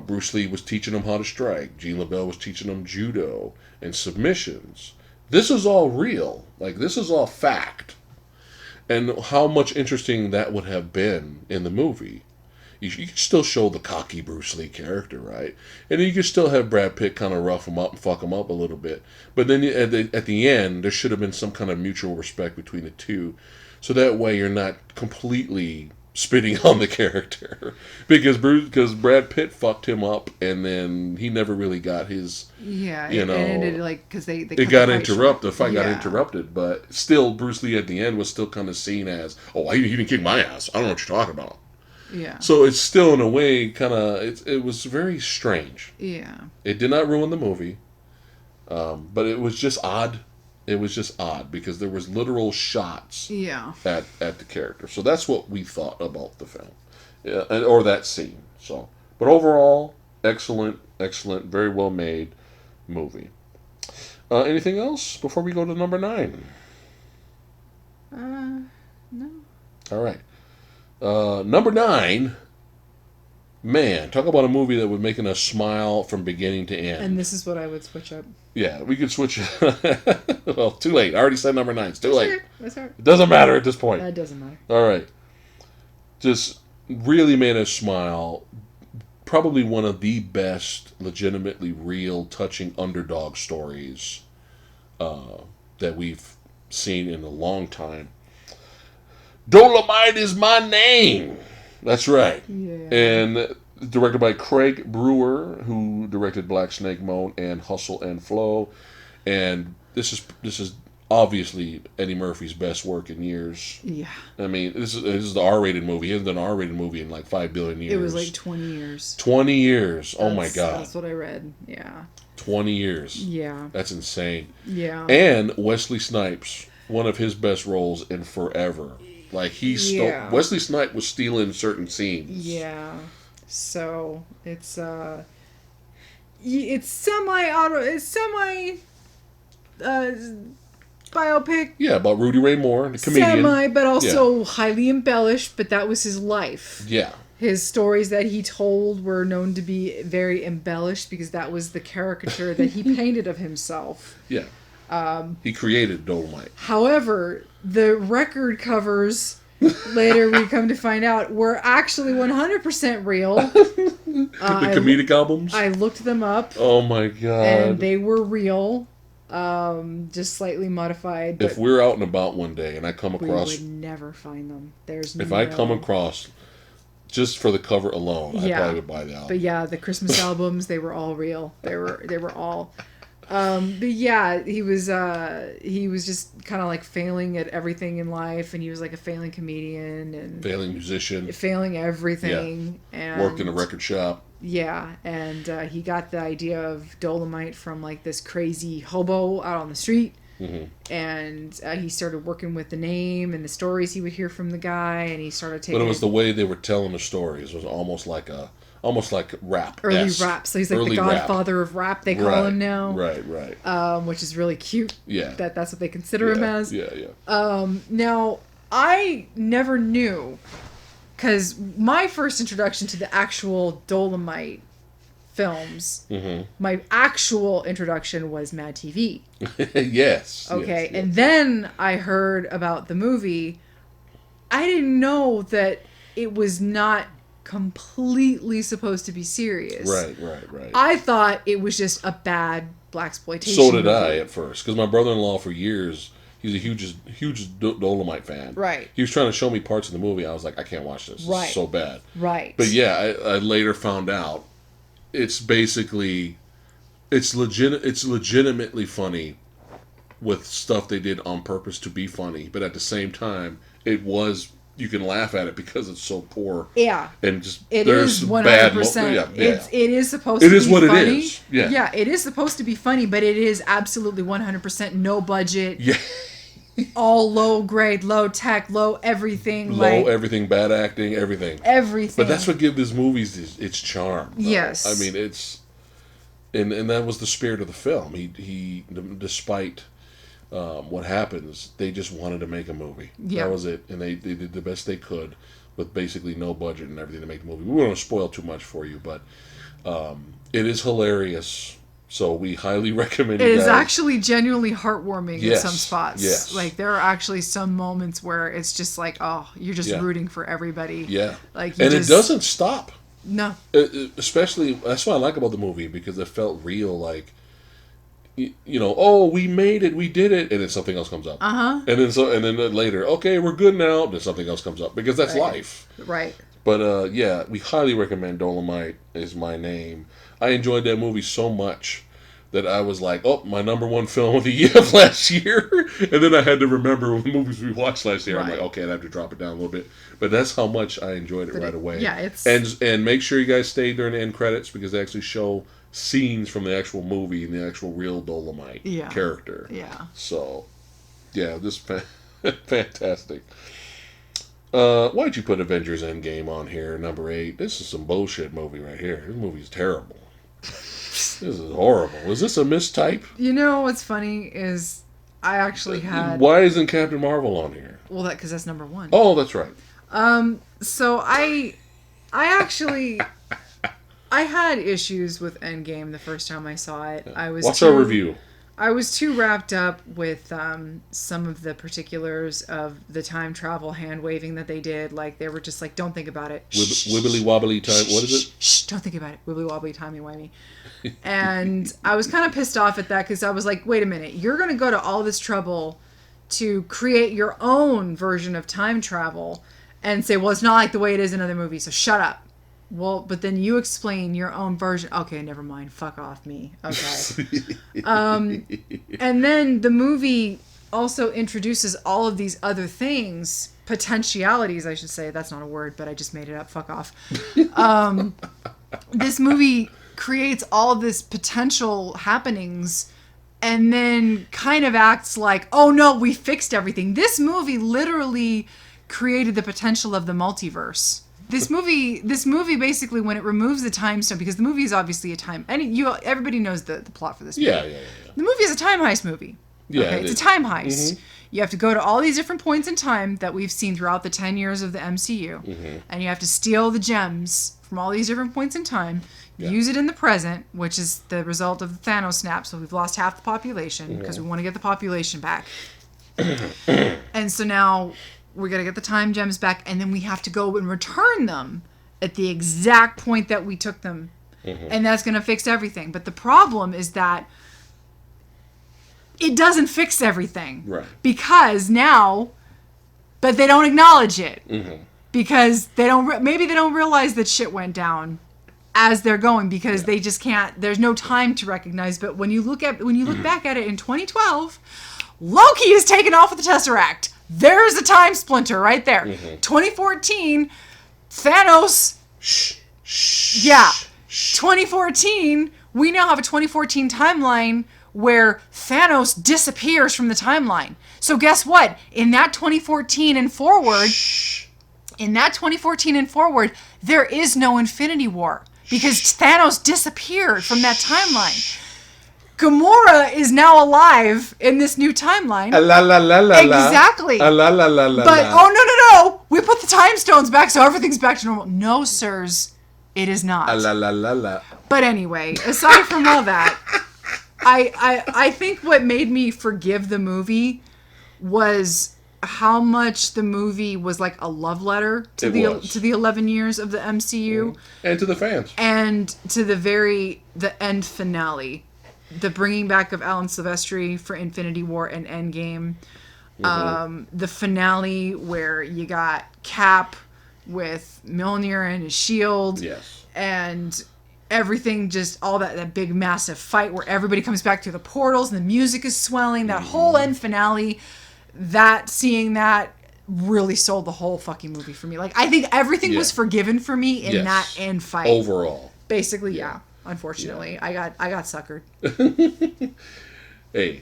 Bruce Lee was teaching him how to strike. Gene LaBelle was teaching him judo and submissions. This is all real. Like, this is all fact. And how much interesting that would have been in the movie. You could still show the cocky Bruce Lee character, right? And you could still have Brad Pitt kind of rough him up and fuck him up a little bit. But then at the end, there should have been some kind of mutual respect between the two. So that way you're not completely spitting on the character. because Brad Pitt fucked him up, and then he never really got his... Yeah, it ended because they it got interrupted. The fight got interrupted, but still Bruce Lee at the end was still kind of seen as, he didn't kick my ass. I don't know what you're talking about. Yeah. So it's still, in a way, kind of... It was very strange. Yeah. It did not ruin the movie, but it was just odd. It was just odd because there was literal shots at the character. So that's what we thought about the film, or that scene. So, but overall, excellent, very well made movie. Anything else before we go to number 9? No. All right. Number 9. Man, talk about a movie that was making us smile from beginning to end. And this is what I would switch up. Yeah, we could switch. Well, too late. I already said number 9. It's too late. That's all right. It doesn't matter at this point. That doesn't matter. All right. Just really made us smile. Probably one of the best, legitimately real, touching underdog stories that we've seen in a long time. Dolomite Is My Name. That's right. Yeah. And directed by Craig Brewer, who directed Black Snake Moan and Hustle and Flow. And this is obviously Eddie Murphy's best work in years. Yeah. I mean, this is the R-rated movie. He hasn't done an R-rated movie in like 5 billion years. It was like 20 years. 20 years. Oh my God. That's what I read. Yeah. 20 years. Yeah. That's insane. Yeah. And Wesley Snipes, one of his best roles in forever. Like, Wesley Snipes was stealing certain scenes. Yeah. So it's semi biopic. Yeah, about Rudy Ray Moore, the comedian. Semi, but also highly embellished, but that was his life. Yeah. His stories that he told were known to be very embellished because that was the caricature that he painted of himself. Yeah. He created Dolomite. However, the record covers, later we come to find out, were actually 100% real. The comedic albums? I looked them up. Oh my God. And they were real. Just slightly modified. If we're out and about one day and I come across... We would never find them. If I come across... Just for the cover alone, I probably would buy the album. But yeah, the Christmas albums, they were all real. They were all... but yeah, he was just kind of like failing at everything in life, and he was like a failing comedian and failing musician, failing everything. Yeah. And worked in a record shop. Yeah, and he got the idea of Dolomite from like this crazy hobo out on the street, and he started working with the name and the stories he would hear from the guy, and he started taking. But it was the way they were telling the stories. It was almost like rap. Early rap. So he's like the godfather of rap, they call him now. Right. Which is really cute. Yeah. That's what they consider him as. Yeah. Now, I never knew, because my first introduction to the actual Dolomite films, my actual introduction was Mad TV. Yes. Okay. Yes. And then I heard about the movie. I didn't know that it was not completely supposed to be serious. Right. I thought it was just a bad blaxploitation. So did I at first, because my brother-in-law for years, he's a huge Dolomite fan. Right. He was trying to show me parts of the movie. I was like, I can't watch this. Right. It's so bad. Right. But yeah, I later found out it's basically it's legitimately funny with stuff they did on purpose to be funny, but at the same time, you can laugh at it because it's so poor. Yeah. And just it is 100%. It is supposed to be funny. It is what it is. Yeah. Yeah, it is supposed to be funny, but it is absolutely 100% no budget. Yeah. All low grade, low tech, low everything. Everything, bad acting, everything. Everything. But that's what gives these movies its charm. Though. Yes. I mean, it's... And that was the spirit of the film. He despite... what happens, they just wanted to make a movie. Yeah. That was it. And they did the best they could with basically no budget and everything to make the movie. We won't want to spoil too much for you, but it is hilarious. So we highly recommend it. It is actually genuinely heartwarming in some spots. Yes. Like, there are actually some moments where it's just like, oh, you're just rooting for everybody. Yeah. Like, it doesn't stop. No. Especially, that's what I like about the movie, because it felt real, like, we made it, we did it, and then something else comes up. And then later, okay, we're good now, then something else comes up, because that's life. Right. But we highly recommend Dolomite Is My Name. I enjoyed that movie so much that I was like, my number one film of the year of last year, and then I had to remember the movies we watched last year. I'm like, okay, I have to drop it down a little bit, but that's how much I enjoyed it right away. Yeah, it's and make sure you guys stay during the end credits, because they actually show scenes from the actual movie and the actual real Dolomite character. Yeah. So, yeah, this is fantastic. Why'd you put Avengers Endgame on here, number 8? This is some bullshit movie right here. This movie's terrible. This is horrible. Is this a mistype? You know what's funny is I actually had... Why isn't Captain Marvel on here? Well, because that's number 1. Oh, that's right. So I actually... I had issues with Endgame the first time I saw it. What's our review? I was too wrapped up with some of the particulars of the time travel hand waving that they did. Like, they were just like, don't think about it. Wibbly wobbly time. What is it? Shh, don't think about it. Wibbly wobbly timey-wimey. And I was kind of pissed off at that, because I was like, wait a minute. You're going to go to all this trouble to create your own version of time travel and say, well, it's not like the way it is in other movies, so shut up. Well, but then you explain your own version. Okay, never mind. Fuck off me. Okay. And then the movie also introduces all of these other things, potentialities, I should say. That's not a word, but I just made it up. Fuck off. This movie creates all of this potential happenings and then kind of acts like, oh no, we fixed everything. This movie literally created the potential of the multiverse. This movie basically, when it removes the time stone, because the movie is obviously a time, and everybody knows the plot for this movie. Yeah. The movie is a time heist movie. Yeah, okay, it's a time heist. Mm-hmm. You have to go to all these different points in time that we've seen throughout the 10 years of the MCU, and you have to steal the gems from all these different points in time, use it in the present, which is the result of the Thanos snap, so we've lost half the population because we want to get the population back. And so now we're going to get the time gems back, and then we have to go and return them at the exact point that we took them. And that's going to fix everything. But the problem is that it doesn't fix everything. Right. Because now, but they don't acknowledge it. Because they don't, maybe they don't realize that shit went down as they're going, because they just can't, there's no time to recognize. But when you look back at it in 2012, Loki is taken off with the Tesseract. There's a time splinter right there. 2014, Thanos. 2014, we now have a 2014 timeline where Thanos disappears from the timeline. So guess what? In that 2014 and forward, there is no Infinity War because Thanos disappeared from that timeline. Gamora is now alive in this new timeline. Exactly. But no. We put the time stones back, so everything's back to normal. No, sirs, it is not. But anyway, aside from all that, I think what made me forgive the movie was how much the movie was like a love letter to the 11 years of the MCU and to the fans and to the end finale, the bringing back of Alan Silvestri for Infinity War and Endgame, the finale where you got Cap with Mjolnir and his shield, and everything, just all that big massive fight where everybody comes back through the portals and the music is swelling, that whole end finale, seeing that really sold the whole fucking movie for me. Like, I think everything was forgiven for me in that end fight. Overall. Basically, unfortunately. I got suckered. Hey,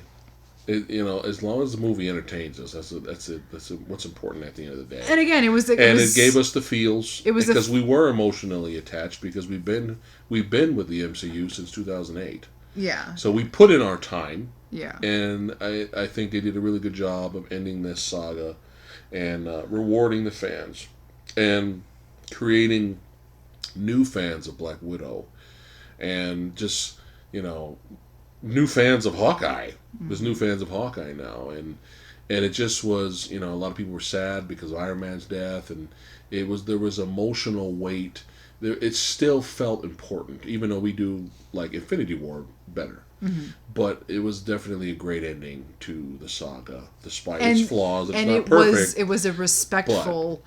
as long as the movie entertains us, that's what's important at the end of the day. And again, it gave us the feels. Because we were emotionally attached because we've been with the MCU since 2008. Yeah. So we put in our time. Yeah. And I think they did a really good job of ending this saga and rewarding the fans and creating new fans of Black Widow and just, new fans of Hawkeye. There's new fans of Hawkeye now. And it just was, a lot of people were sad because of Iron Man's death, and there was emotional weight. It still felt important, even though we do like Infinity War better. But it was definitely a great ending to the saga, despite its flaws. It's not perfect. It was a respectful.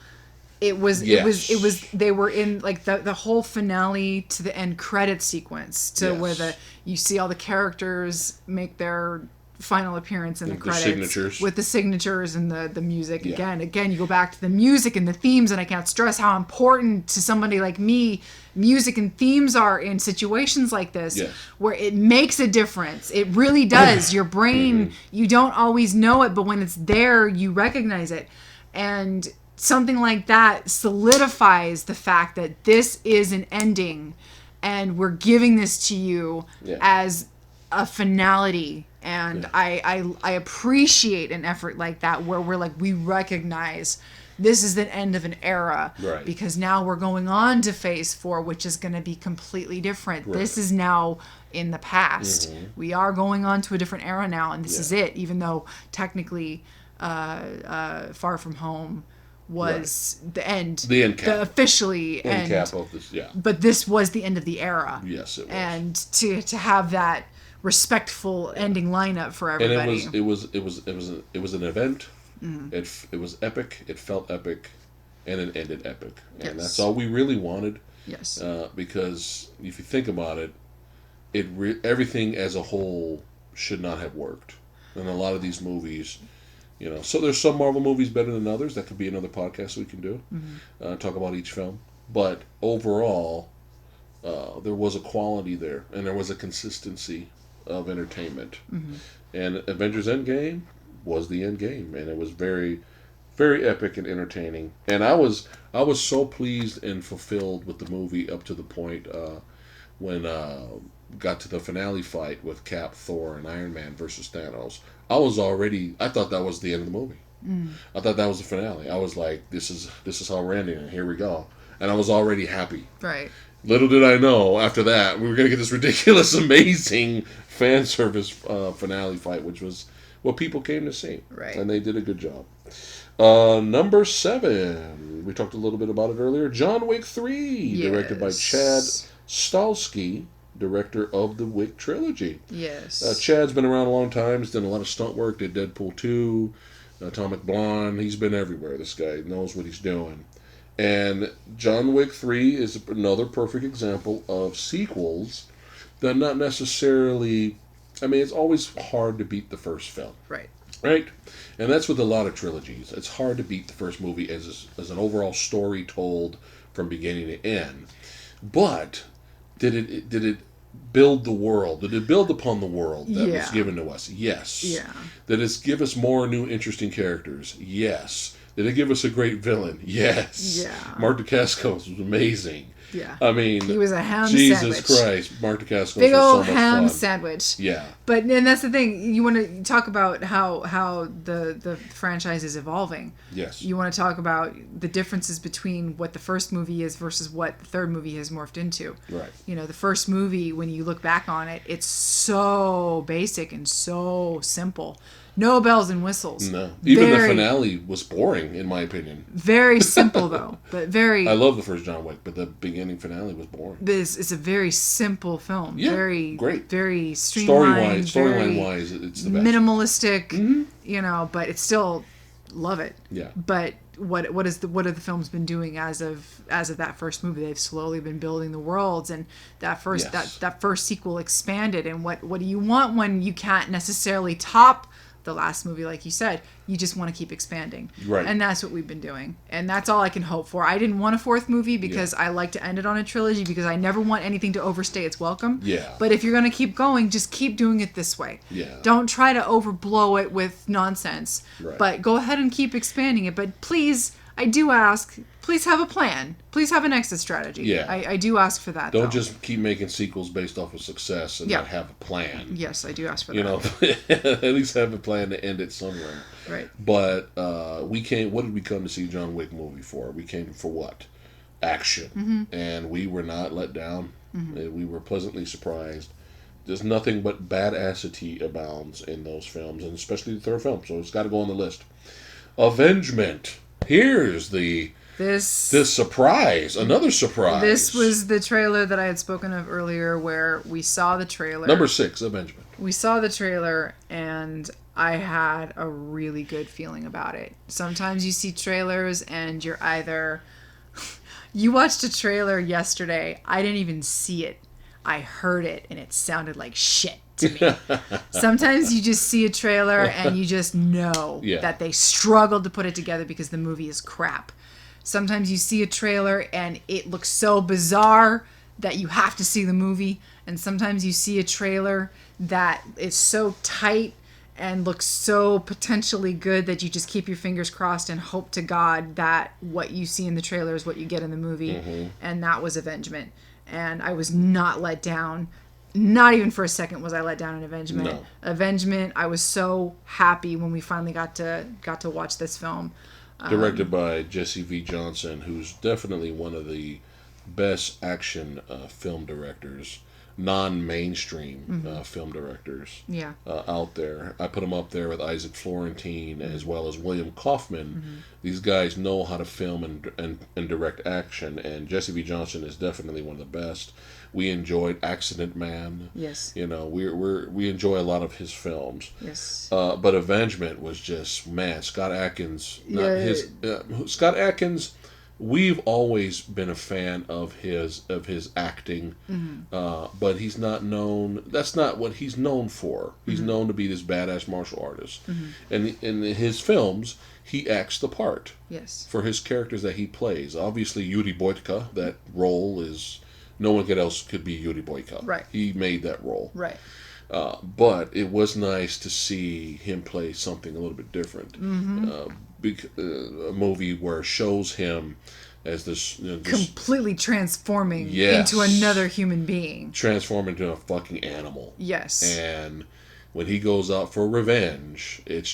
It was. They were in like the whole finale to the end credit sequence where you see all the characters make their final appearance in the credits with the signatures and the music. Again, you go back to the music and the themes, and I can't stress how important to somebody like me music and themes are in situations like this, where it makes a difference. It really does. Your brain, you don't always know it, but when it's there, you recognize it. And something like that solidifies the fact that this is an ending, and we're giving this to you as a finality. And I appreciate an effort like that, where we're like, we recognize this is the end of an era, because now we're going on to phase 4, which is going to be completely different. This is now in the past. We are going on to a different era now, and this is it, even though technically Far From Home was the end cap. The officially end cap of this, but this was the end of the era. Yes, it was. And to have that respectful ending lineup for everybody. And it was an event. It was epic. It felt epic, and it ended epic. And that's all we really wanted. Yes. Because if you think about it, everything as a whole should not have worked. And a lot of these movies, so there's some Marvel movies better than others. That could be another podcast we can do. Talk about each film. But overall, there was a quality there, and there was a consistency of entertainment. And Avengers Endgame was the end game, and it was very, very epic and entertaining. And I was so pleased and fulfilled with the movie up to the point when got to the finale fight with Cap, Thor, and Iron Man versus Thanos, I thought that was the end of the movie. I thought that was the finale. I was like, this is how we're ending it. Here we go. And I was already happy. Right. Little did I know, after that, we were going to get this ridiculous, amazing fan service finale fight, which was what people came to see. Right. And they did a good job. Number 7. We talked a little bit about it earlier. John Wick 3, yes. directed by Chad Stahelski, director of the Wick trilogy. Yes. Chad's been around a long time. He's done a lot of stunt work. Did Deadpool 2, Atomic Blonde. He's been everywhere. This guy knows what he's doing. And John Wick 3 is another perfect example of sequels that not necessarily... I mean, it's always hard to beat the first film. Right. Right? And that's with a lot of trilogies. It's hard to beat the first movie as an overall story told from beginning to end. But did it build the world? Did it build upon the world that was given to us? Yes. Yeah. Did it give us more new interesting characters? Yes. Did it give us a great villain? Yes. Yeah. Mark Dacascos was amazing. Yeah. I mean, he was a ham Jesus sandwich. Christ, Mark Dacascos Big was old so much ham fun. sandwich. Yeah. And that's the thing. You want to talk about how the franchise is evolving. Yes. You want to talk about the differences between what the first movie is versus what the third movie has morphed into. Right. You know, the first movie, when you look back on it, it's so basic and so simple. No bells and whistles. No. Even the finale was boring, in my opinion. Very simple, though. But very... I love the first John Wick, but the beginning finale was boring. It's a very simple film. Yeah, very great. Very streamlined. Storyline-wise, it's the best. Minimalistic, Mm-hmm. you know, but it's still... Love it. Yeah. But what have the films been doing as of that first movie? They've slowly been building the worlds, and that first that first sequel expanded. And what do you want when you can't necessarily top the last movie, like you said? You just want to keep expanding. Right. And that's what we've been doing. And that's all I can hope for. I didn't want a fourth movie because I like to end it on a trilogy, because I never want anything to overstay its welcome. Yeah. But if you're going to keep going, just keep doing it this way. Yeah. Don't try to overblow it with nonsense. Right. But go ahead and keep expanding it. But please, I do ask, please have a plan. Please have an exit strategy. Yeah. I do ask for that. Don't just keep making sequels based off of success and not have a plan. Yes, I do ask for You that. know, at least have a plan to end it somewhere. Right. But what did we come to see John Wick movie for? We came for what? Action. Mm-hmm. And we were not let down. Mm-hmm. We were pleasantly surprised. There's nothing but badassity abounds in those films, and especially the third film, so it's got to go on the list. Avengement. Here's this surprise, another surprise. This was the trailer that I had spoken of earlier, where we saw the trailer. Number 6, Avengement. We saw the trailer, and I had a really good feeling about it. Sometimes you see trailers, and you're either... You watched a trailer yesterday. I didn't even see it. I heard it, and it sounded like shit to me. Sometimes you just see a trailer, and you just know that they struggled to put it together because the movie is crap. Sometimes you see a trailer, and it looks so bizarre that you have to see the movie. And sometimes you see a trailer that is so tight and looks so potentially good that you just keep your fingers crossed and hope to God that what you see in the trailer is what you get in the movie. Mm-hmm. And that was Avengement. And I was not let down. Not even for a second was I let down in Avengement. No. Avengement, I was so happy when we finally got to watch this film. Directed by Jesse V. Johnson, who's definitely one of the best action film directors, non-mainstream film directors out there. I put him up there with Isaac Florentine as well as William Kaufman. Mm-hmm. These guys know how to film and direct action, and Jesse V. Johnson is definitely one of the best. We enjoyed Accident Man. Yes. You know, we enjoy a lot of his films. Yes. But Avengement was just, man, Scott Adkins. Scott Adkins. We've always been a fan of his acting, but he's not known. That's not what he's known for. He's known to be this badass martial artist, and in his films, he acts the part. Yes. For his characters that he plays, obviously Yuri Boyka, that role is no one else could be Yuri Boyka. Right. He made that role. Right. But it was nice to see him play something a little bit different. A movie where it shows him as this, completely transforming into another human being. Transform into a fucking animal. Yes. And when he goes out for revenge, it's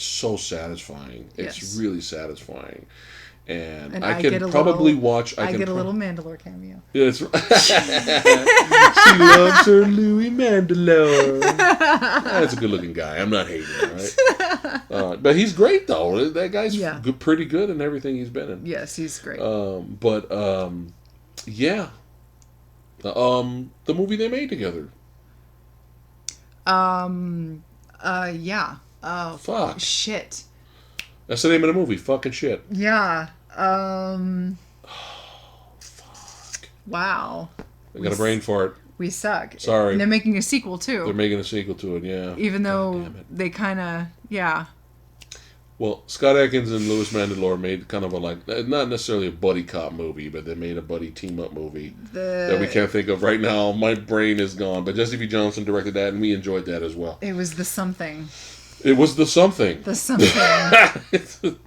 so satisfying. It's really satisfying. And I can probably watch... I get a little Mandalore cameo. Yes. She loves her Louis Mandalore. That's a good-looking guy. I'm not hating him, right? But he's great, though. That guy's pretty good in everything he's been in. Yes, he's great. Yeah. The movie they made together. Yeah. Oh, fuck. Shit. That's the name of the movie. Fucking shit. Yeah. Oh, fuck. Wow. I got a brain fart. We suck. Sorry. And they're making a sequel, too. They're making a sequel to it, yeah. Even though they kind of, yeah. Well, Scott Adkins and Louis Mandalore made kind of not necessarily a buddy cop movie, but they made a buddy team-up movie that we can't think of right now. My brain is gone. But Jesse V. Johnson directed that, and we enjoyed that as well. It was The Something. It was The Something. The Something.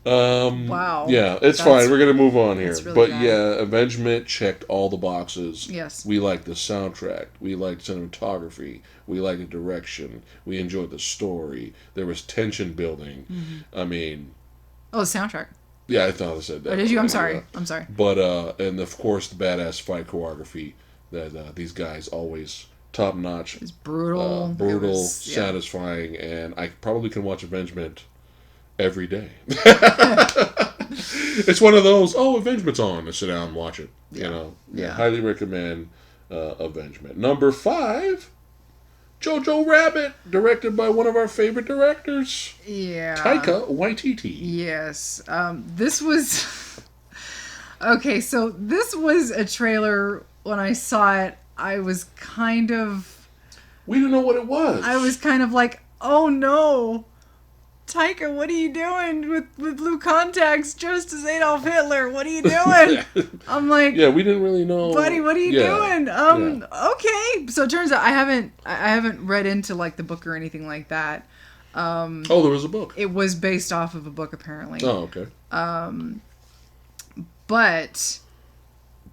Wow. Yeah, it's fine. We're going to move on here. Really but bad. yeah, Avenged Minh checked all the boxes. Yes. We liked the soundtrack. We liked cinematography. We liked the direction. We enjoyed the story. There was tension building. Mm-hmm. I mean... Oh, the soundtrack. Yeah, I thought I said that. Oh, did you? I'm sorry. I'm sorry. But, and of course, the badass fight choreography that these guys always... top notch. It's brutal. Brutal, satisfying, and I probably can watch Avenged Minh every day. It's one of those, Avenged Minh's on, and sit down and watch it. Yeah. You know? Yeah. Highly recommend Avenged Minh. Number 5, Jojo Rabbit, directed by one of our favorite directors. Yeah. Taika Waititi. Yes. This was... Okay, so this was a trailer. When I saw it, I was kind of... We didn't know what it was. I was kind of like, oh no. Taika, what are you doing with blue contacts dressed as Adolf Hitler? What are you doing? I'm like... Yeah, we didn't really know. Buddy, what are you doing? Okay. So it turns out I haven't read into like the book or anything like that. There was a book. It was based off of a book, apparently. Oh, okay. But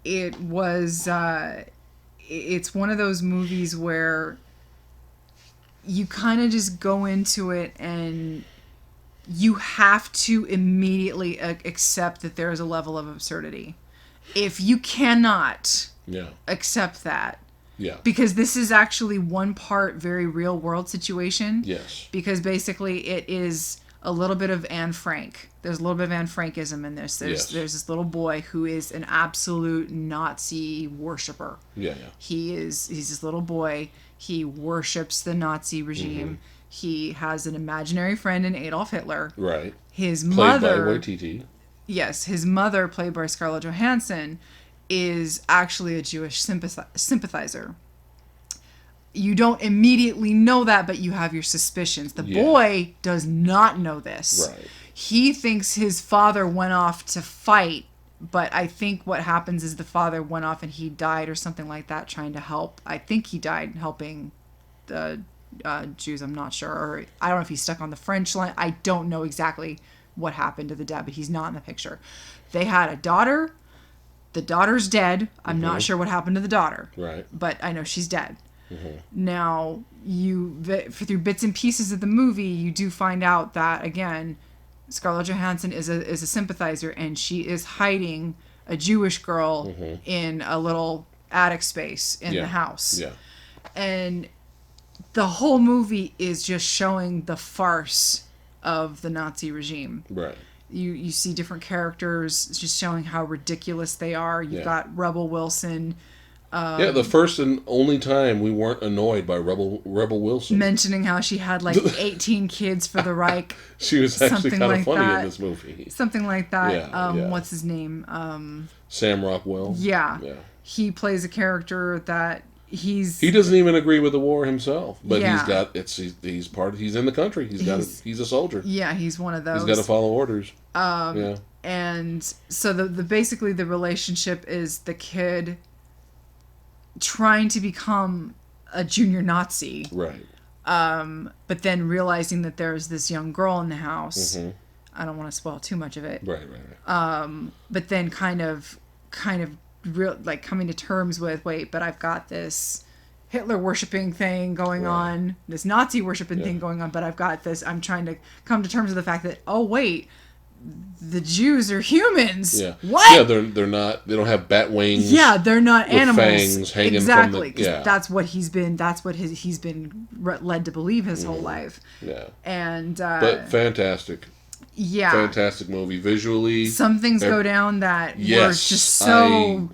it was... it's one of those movies where you kind of just go into it and you have to immediately accept that there is a level of absurdity. If you cannot accept that, because this is actually one part very real world situation. Yes. Because basically it is a little bit of Anne Frank. There's a little bit of Anne Frankism in this. There's this little boy who is an absolute Nazi worshiper. Yeah. He's this little boy. He worships the Nazi regime. Mm-hmm. He has an imaginary friend in Adolf Hitler. Right. His played mother... by Waititi. Yes, his mother, played by Scarlett Johansson, is actually a Jewish sympathizer. You don't immediately know that, but you have your suspicions. The boy does not know this. Right. He thinks his father went off to fight, but I think what happens is the father went off and he died or something like that trying to help. I think he died helping the Jews. I'm not sure. Or I don't know if he's stuck on the French line. I don't know exactly what happened to the dad, but he's not in the picture. They had a daughter. The daughter's dead. I'm not sure what happened to the daughter. Right. But I know she's dead. Mm-hmm. Now, through bits and pieces of the movie, you do find out that, again, Scarlett Johansson is a sympathizer, and she is hiding a Jewish girl in a little attic space in the house. Yeah. And the whole movie is just showing the farce of the Nazi regime. Right. You see different characters just showing how ridiculous they are. You've got Rebel Wilson. The first and only time we weren't annoyed by Rebel Wilson. Mentioning how she had like 18 kids for the Reich. She was actually kind of funny in this movie. Something like that. What's his name? Sam Rockwell. Yeah. He plays a character that he doesn't even agree with the war himself, but he's in the country. He's a soldier. Yeah, he's one of those. He's got to follow orders. And so the basically the relationship is the kid trying to become a junior Nazi. Right. But then realizing that there's this young girl in the house. Mm-hmm. I don't want to spoil too much of it. Right. But then kind of like coming to terms with, wait, but I've got this Hitler worshipping thing going on, this Nazi worshipping thing going on, but I've got this, I'm trying to come to terms with the fact that, oh wait, the Jews are humans. Yeah. What? Yeah, they're not, they don't have bat wings. Yeah, they're not with animals. Fangs hanging exactly. From the, that's what he's been, he's been led to believe his whole life. Yeah. And, but fantastic. Yeah. Fantastic movie. Visually. Some things go down that were just so...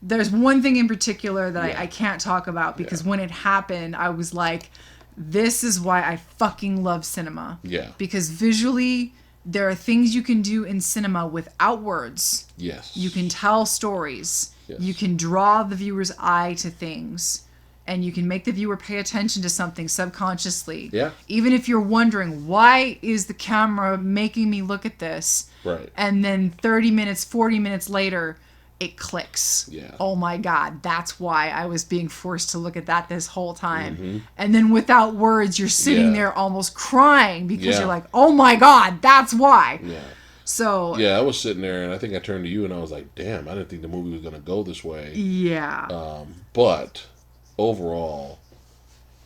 There's one thing in particular that I can't talk about because when it happened, I was like, this is why I fucking love cinema. Yeah. Because visually, there are things you can do in cinema without words. Yes. You can tell stories. Yes. You can draw the viewer's eye to things. And you can make the viewer pay attention to something subconsciously. Yeah. Even if you're wondering, why is the camera making me look at this? Right. And then 30 minutes, 40 minutes later, it clicks. Yeah. Oh my God, that's why I was being forced to look at that this whole time. Mm-hmm. And then without words, you're sitting there almost crying because you're like, oh my God, that's why. Yeah. So. Yeah, I was sitting there and I think I turned to you and I was like, damn, I didn't think the movie was going to go this way. Yeah. But overall,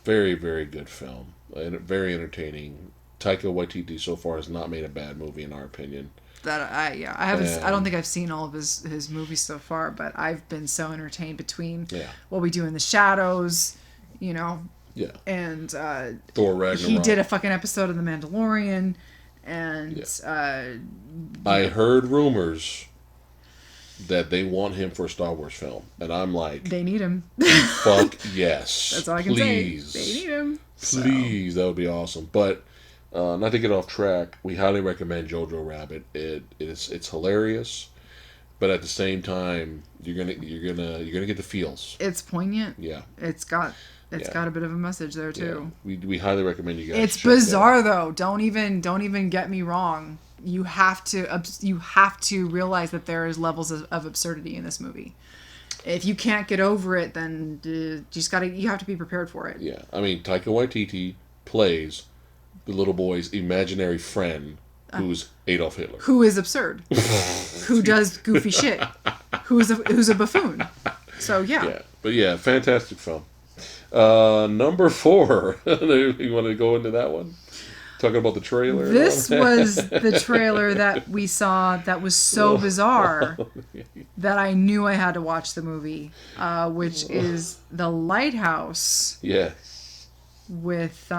very, very good film. And very entertaining. Taika Waititi so far has not made a bad movie in our opinion. I haven't. I don't think I've seen all of his movies so far, but I've been so entertained between What We Do in the Shadows, you know. Yeah. And Thor Ragnarok. He did a fucking episode of The Mandalorian, and I heard rumors that they want him for a Star Wars film, and I'm like, they need him. Fuck yes. That's all I can say. They need him. Please, that would be awesome. But. Not to get off track, we highly recommend Jojo Rabbit. It's hilarious, but at the same time, you're gonna get the feels. It's poignant. Yeah. It's got a bit of a message there too. Yeah. We highly recommend you guys. It's bizarre though. Don't even get me wrong. You have to realize that there is levels of absurdity in this movie. If you can't get over it, then you have to be prepared for it. Yeah, I mean Taika Waititi plays the little boy's imaginary friend who's Adolf Hitler. Who is absurd. Who does goofy shit. Who's a buffoon. So, yeah. But yeah, fantastic film. Number 4. You want to go into that one? Talking about the trailer? This was the trailer that we saw that was so bizarre that I knew I had to watch the movie, which is The Lighthouse. Yes. With...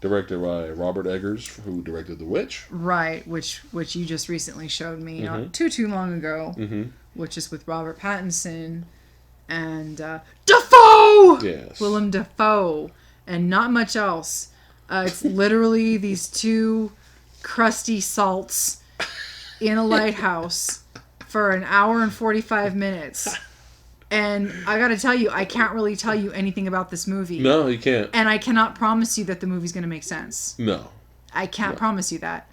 Directed by Robert Eggers, who directed The Witch. Right, which you just recently showed me not too long ago, which is with Robert Pattinson and Dafoe! Yes. Willem Dafoe. And not much else. It's literally these two crusty salts in a lighthouse for an hour and 45 minutes. And I gotta tell you, I can't really tell you anything about this movie. No, you can't. And I cannot promise you that the movie's gonna make sense. No. I can't promise you that.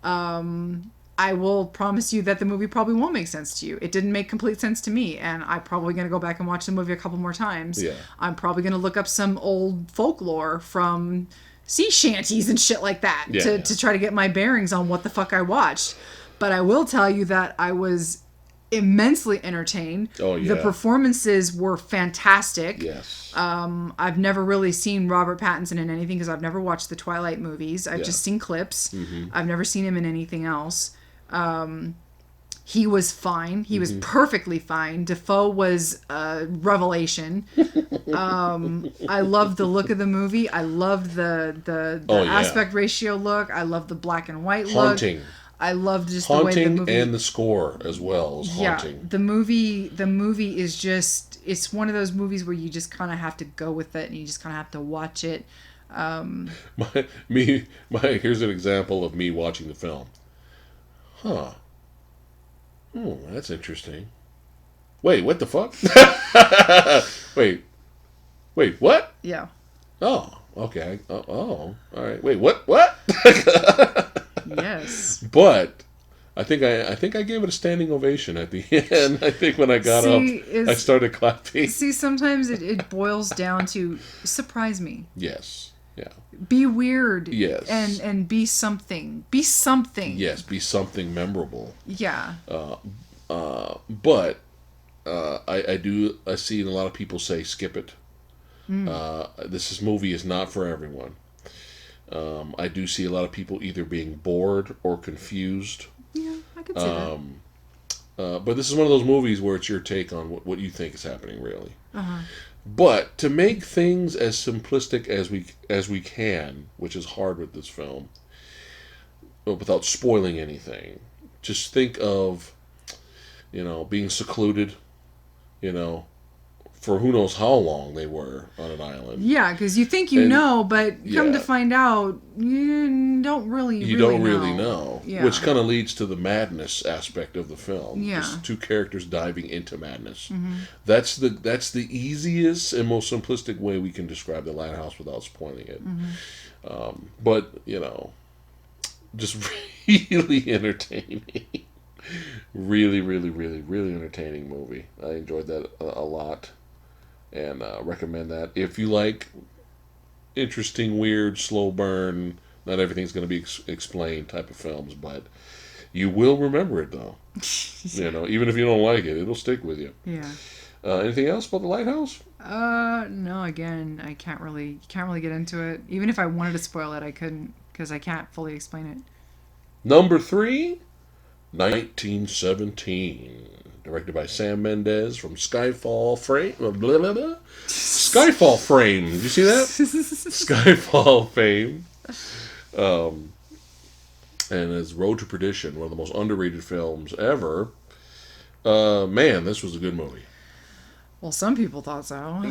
I will promise you that the movie probably won't make sense to you. It didn't make complete sense to me, and I'm probably gonna go back and watch the movie a couple more times. Yeah. I'm probably gonna look up some old folklore from sea shanties and shit like that to try to get my bearings on what the fuck I watched. But I will tell you that I was immensely entertained. Oh, yeah. The performances were fantastic. Yes. I've never really seen Robert Pattinson in anything because I've never watched the Twilight movies. I've just seen clips. I've never seen him in anything else. He was fine. He was perfectly fine. Dafoe was a revelation. I loved the look of the movie. I loved the aspect ratio look. I loved the black and white Haunting. look. I loved just the way the movie... and the score as well is haunting. Yeah, the movie is just... It's one of those movies where you just kind of have to go with it and you just kind of have to watch it. Here's an example of me watching the film. Huh. Oh, that's interesting. Wait, what the fuck? Wait, what? Yeah. Oh, okay. Oh, all right. Wait, what? Yes. But I think I gave it a standing ovation at the end. I think when I got up, I started clapping. See, sometimes it boils down to surprise me. Yes. Yeah. Be weird. Yes. And be something. Be something. Yes, be something memorable. Yeah. But I see a lot of people say skip it. This movie is not for everyone. I do see a lot of people either being bored or confused. Yeah, I can see that. But this is one of those movies where it's your take on what you think is happening, really. Uh-huh. But to make things as simplistic as we can, which is hard with this film, without spoiling anything, just think of, being secluded, for who knows how long they were on an island. Yeah, because you think but come to find out, you don't really know. Yeah. Which kind of leads to the madness aspect of the film. Yeah. Just two characters diving into madness. Mm-hmm. That's the easiest and most simplistic way we can describe the lighthouse without spoiling it. Mm-hmm. But, just really entertaining. Really, really, really, really entertaining movie. I enjoyed that a lot. And recommend that. If you like interesting, weird, slow burn, not everything's going to be explained type of films, but you will remember it, though. Even if you don't like it, it'll stick with you. Yeah. Anything else about The Lighthouse? No, again, I can't really get into it. Even if I wanted to spoil it, I couldn't, because I can't fully explain it. Number 3, 1917. Directed by Sam Mendes from Skyfall Frame. Skyfall Frame. Did you see that? Skyfall Fame. And it's Road to Perdition, one of the most underrated films ever. Man, this was a good movie. Well, some people thought so.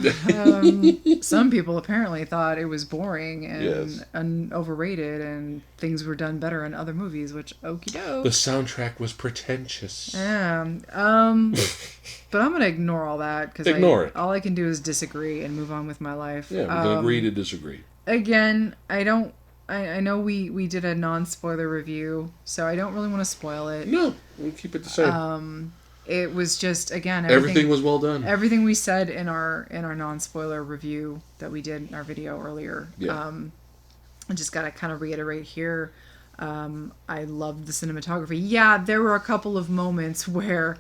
Some people apparently thought it was boring and overrated, and things were done better in other movies, which, okie doke. The soundtrack was pretentious. Yeah. But I'm going to ignore all that, because all I can do is disagree and move on with my life. Yeah, we can agree to disagree. Again, I know we did a non-spoiler review, so I don't really want to spoil it. No, we'll keep it the same. It was just, again, everything was well done. Everything we said in our non-spoiler review that we did in our video earlier. Yeah. I just got to kind of reiterate here. I loved the cinematography. Yeah, there were a couple of moments where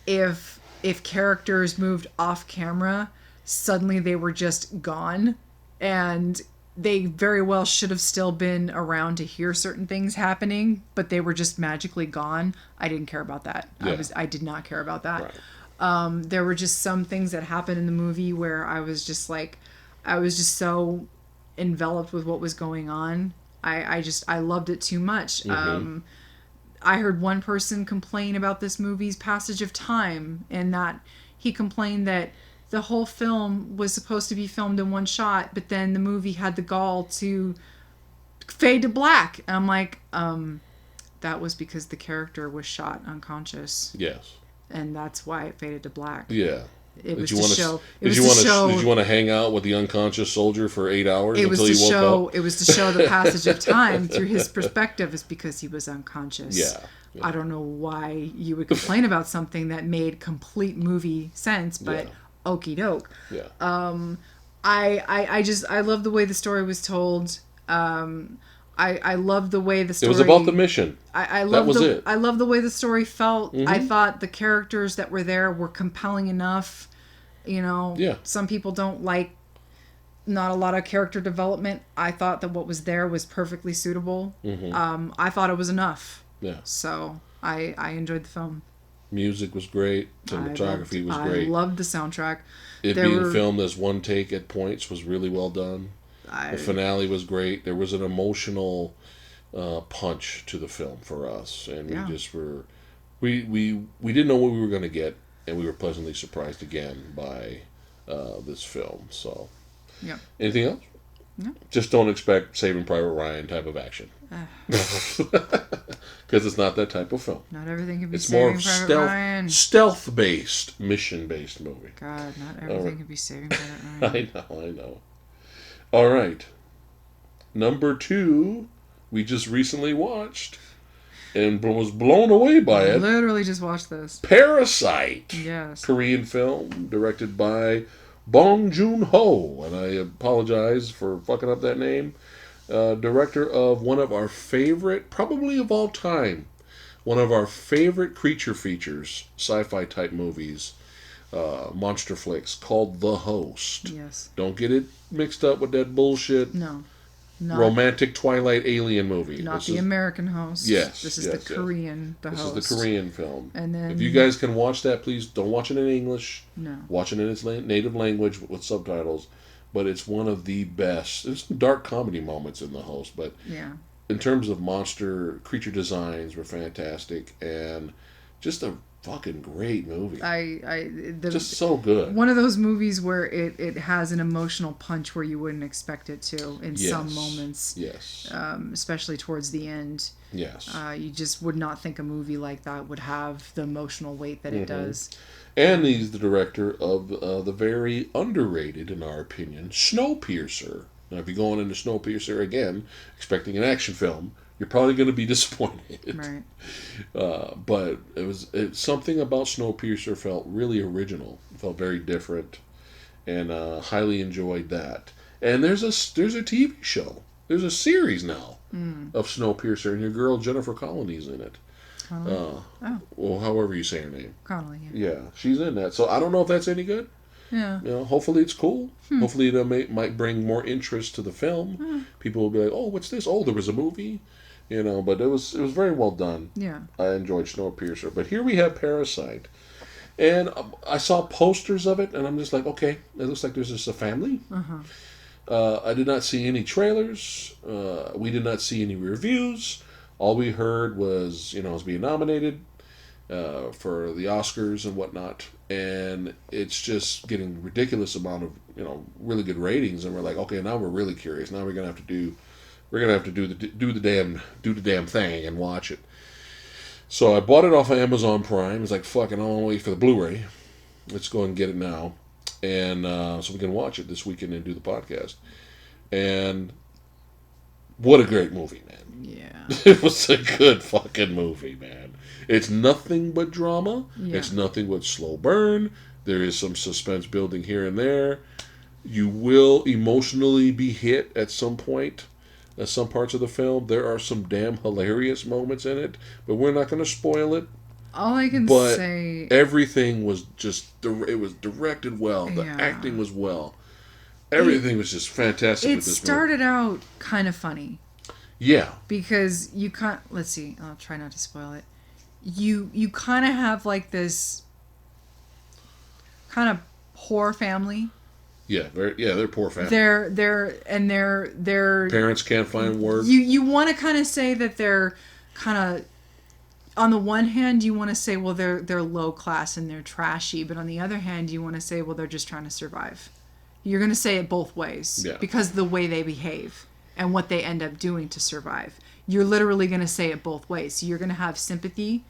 if characters moved off camera, suddenly they were just gone, and they very well should have still been around to hear certain things happening, but they were just magically gone. I didn't care about that. Yeah. I did not care about that. Right. There were just some things that happened in the movie where I was just so enveloped with what was going on. I loved it too much. Mm-hmm. I heard one person complain about this movie's passage of time, and that he complained that the whole film was supposed to be filmed in one shot, but then the movie had the gall to fade to black. And I'm like, that was because the character was shot unconscious. Yes. And that's why it faded to black. Yeah. Did you want to hang out with the unconscious soldier for 8 hours until he woke up? It was to show the passage of time through his perspective, is because he was unconscious. Yeah. I don't know why you would complain about something that made complete movie sense, but okie doke. Yeah. I love the way the story was told. I love the way the story... It was about the mission. I love it. I love the way the story felt. Mm-hmm. I thought the characters that were there were compelling enough. Some people don't like not a lot of character development. I thought that what was there was perfectly suitable. Mm-hmm. I thought it was enough. Yeah. So I enjoyed the film. Music was great. Cinematography was great. I loved the soundtrack. Being filmed as one take at points was really well done. The finale was great. There was an emotional punch to the film for us, and we just were we didn't know what we were going to get, and we were pleasantly surprised again by this film. So, anything else? No. Just don't expect Saving Private Ryan type of action, because it's not that type of film. Not everything can be. It's Saving more Private Ryan. stealth-based, mission-based movie. God, not everything can be Saving Private Ryan. I know. All right. Number 2, we just recently watched and was blown away by it. Literally just watched this. Parasite. Yes. Korean film directed by Bong Joon-ho, and I apologize for fucking up that name. Director of one of our favorite, probably of all time, one of our favorite creature features, sci-fi type movies, monster flicks, called The Host. Yes. Don't get it mixed up with that bullshit. No. Romantic Twilight alien movie. Not the American Host. Yes. This is the Korean The Host. This is the Korean film. And then, if you guys can watch that, please don't watch it in English. No. Watch it in its native language with subtitles. But it's one of the best. There's some dark comedy moments in The Host, but yeah. In terms of monster creature designs were fantastic, and just a fucking great movie. Just so good. One of those movies where it has an emotional punch where you wouldn't expect it to in some moments. Yes. Especially towards the end. Yes. You just would not think a movie like that would have the emotional weight that it does. And he's the director of the very underrated, in our opinion, Snowpiercer. Now, if you're going into Snowpiercer again, expecting an action film, you're probably going to be disappointed. Right. But something about Snowpiercer felt really original. It felt very different, and highly enjoyed that. And there's a TV show. There's a series now of Snowpiercer, and your girl Jennifer Connelly's in it. Well, however you say her name. Connelly. Yeah, she's in that. So I don't know if that's any good. Yeah. Hopefully it's cool. Hopefully it might bring more interest to the film. People will be like, "Oh, what's this? Oh, there was a movie." But it was very well done. Yeah. I enjoyed Snowpiercer. But here we have Parasite. And I saw posters of it, and I'm just like, okay, it looks like there's just a family. I did not see any trailers. We did not see any reviews. All we heard was, it was being nominated for the Oscars and whatnot. And it's just getting ridiculous amount of, really good ratings. And we're like, okay, now we're really curious. Now we're going to have to do the damn thing and watch it. So I bought it off of Amazon Prime. It's like, fuck it, I don't want to wait for the Blu-ray. Let's go and get it now. And so we can watch it this weekend and do the podcast. And what a great movie, man. Yeah. It was a good fucking movie, man. It's nothing but drama. Yeah. It's nothing but slow burn. There is some suspense building here and there. You will emotionally be hit at some point. Some parts of the film. There are some damn hilarious moments in it, but we're not going to spoil it. All I can say... everything was just... It was directed well. The acting was well. Everything was just fantastic with this movie. It started out kind of funny. Yeah. Because you can't... Let's see. I'll try not to spoil it. You kind of have like this kind of poor family. Yeah, they're poor family. They're parents can't find work. You want to kind of say that they're kind of, on the one hand you want to say, well, they're low class and they're trashy, but on the other hand you want to say, well, they're just trying to survive. You're going to say it both ways because of the way they behave and what they end up doing to survive. You're literally going to say it both ways. So you're going to have sympathy,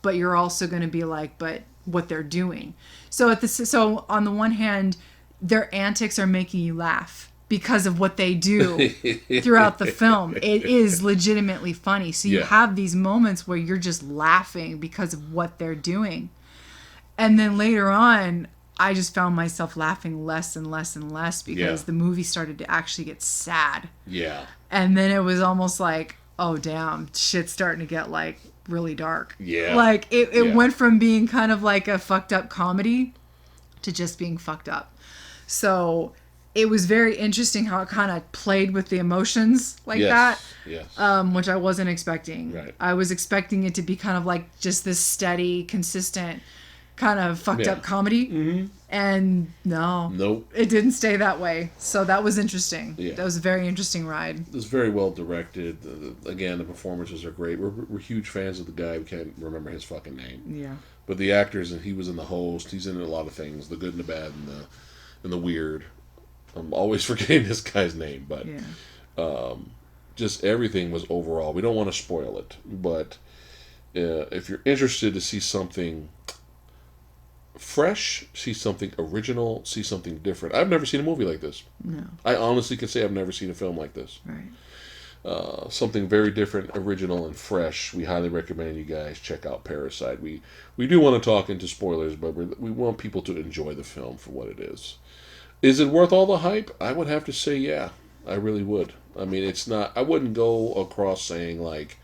but you're also going to be like, but what they're doing. So on the one hand, their antics are making you laugh because of what they do throughout the film. It is legitimately funny. So you have these moments where you're just laughing because of what they're doing. And then later on, I just found myself laughing less and less and less because the movie started to actually get sad. Yeah. And then it was almost like, oh, damn, shit's starting to get like really dark. Yeah. Like it went from being kind of like a fucked up comedy to just being fucked up. So it was very interesting how it kind of played with the emotions like that. Yes. Which I wasn't expecting. Right. I was expecting it to be kind of like just this steady, consistent kind of fucked up comedy. Mm-hmm. And nope. It didn't stay that way. So that was interesting. Yeah. That was a very interesting ride. It was very well directed. Again, the performances are great. We're huge fans of the guy. We can't remember his fucking name. Yeah. But the actors, and he was in The Host. He's in a lot of things, the good and the bad and the weird. I'm always forgetting this guy's name, but just everything was overall. We don't want to spoil it, but if you're interested to see something fresh, see something original, see something different. I've never seen a movie like this. No. I honestly can say I've never seen a film like this. Right. something very different, original, and fresh, we highly recommend you guys check out Parasite. We do want to talk into spoilers, but we want people to enjoy the film for what it is. Is it worth all the hype? I would have to say yeah. I really would. I mean, it's not... I wouldn't go across saying, like,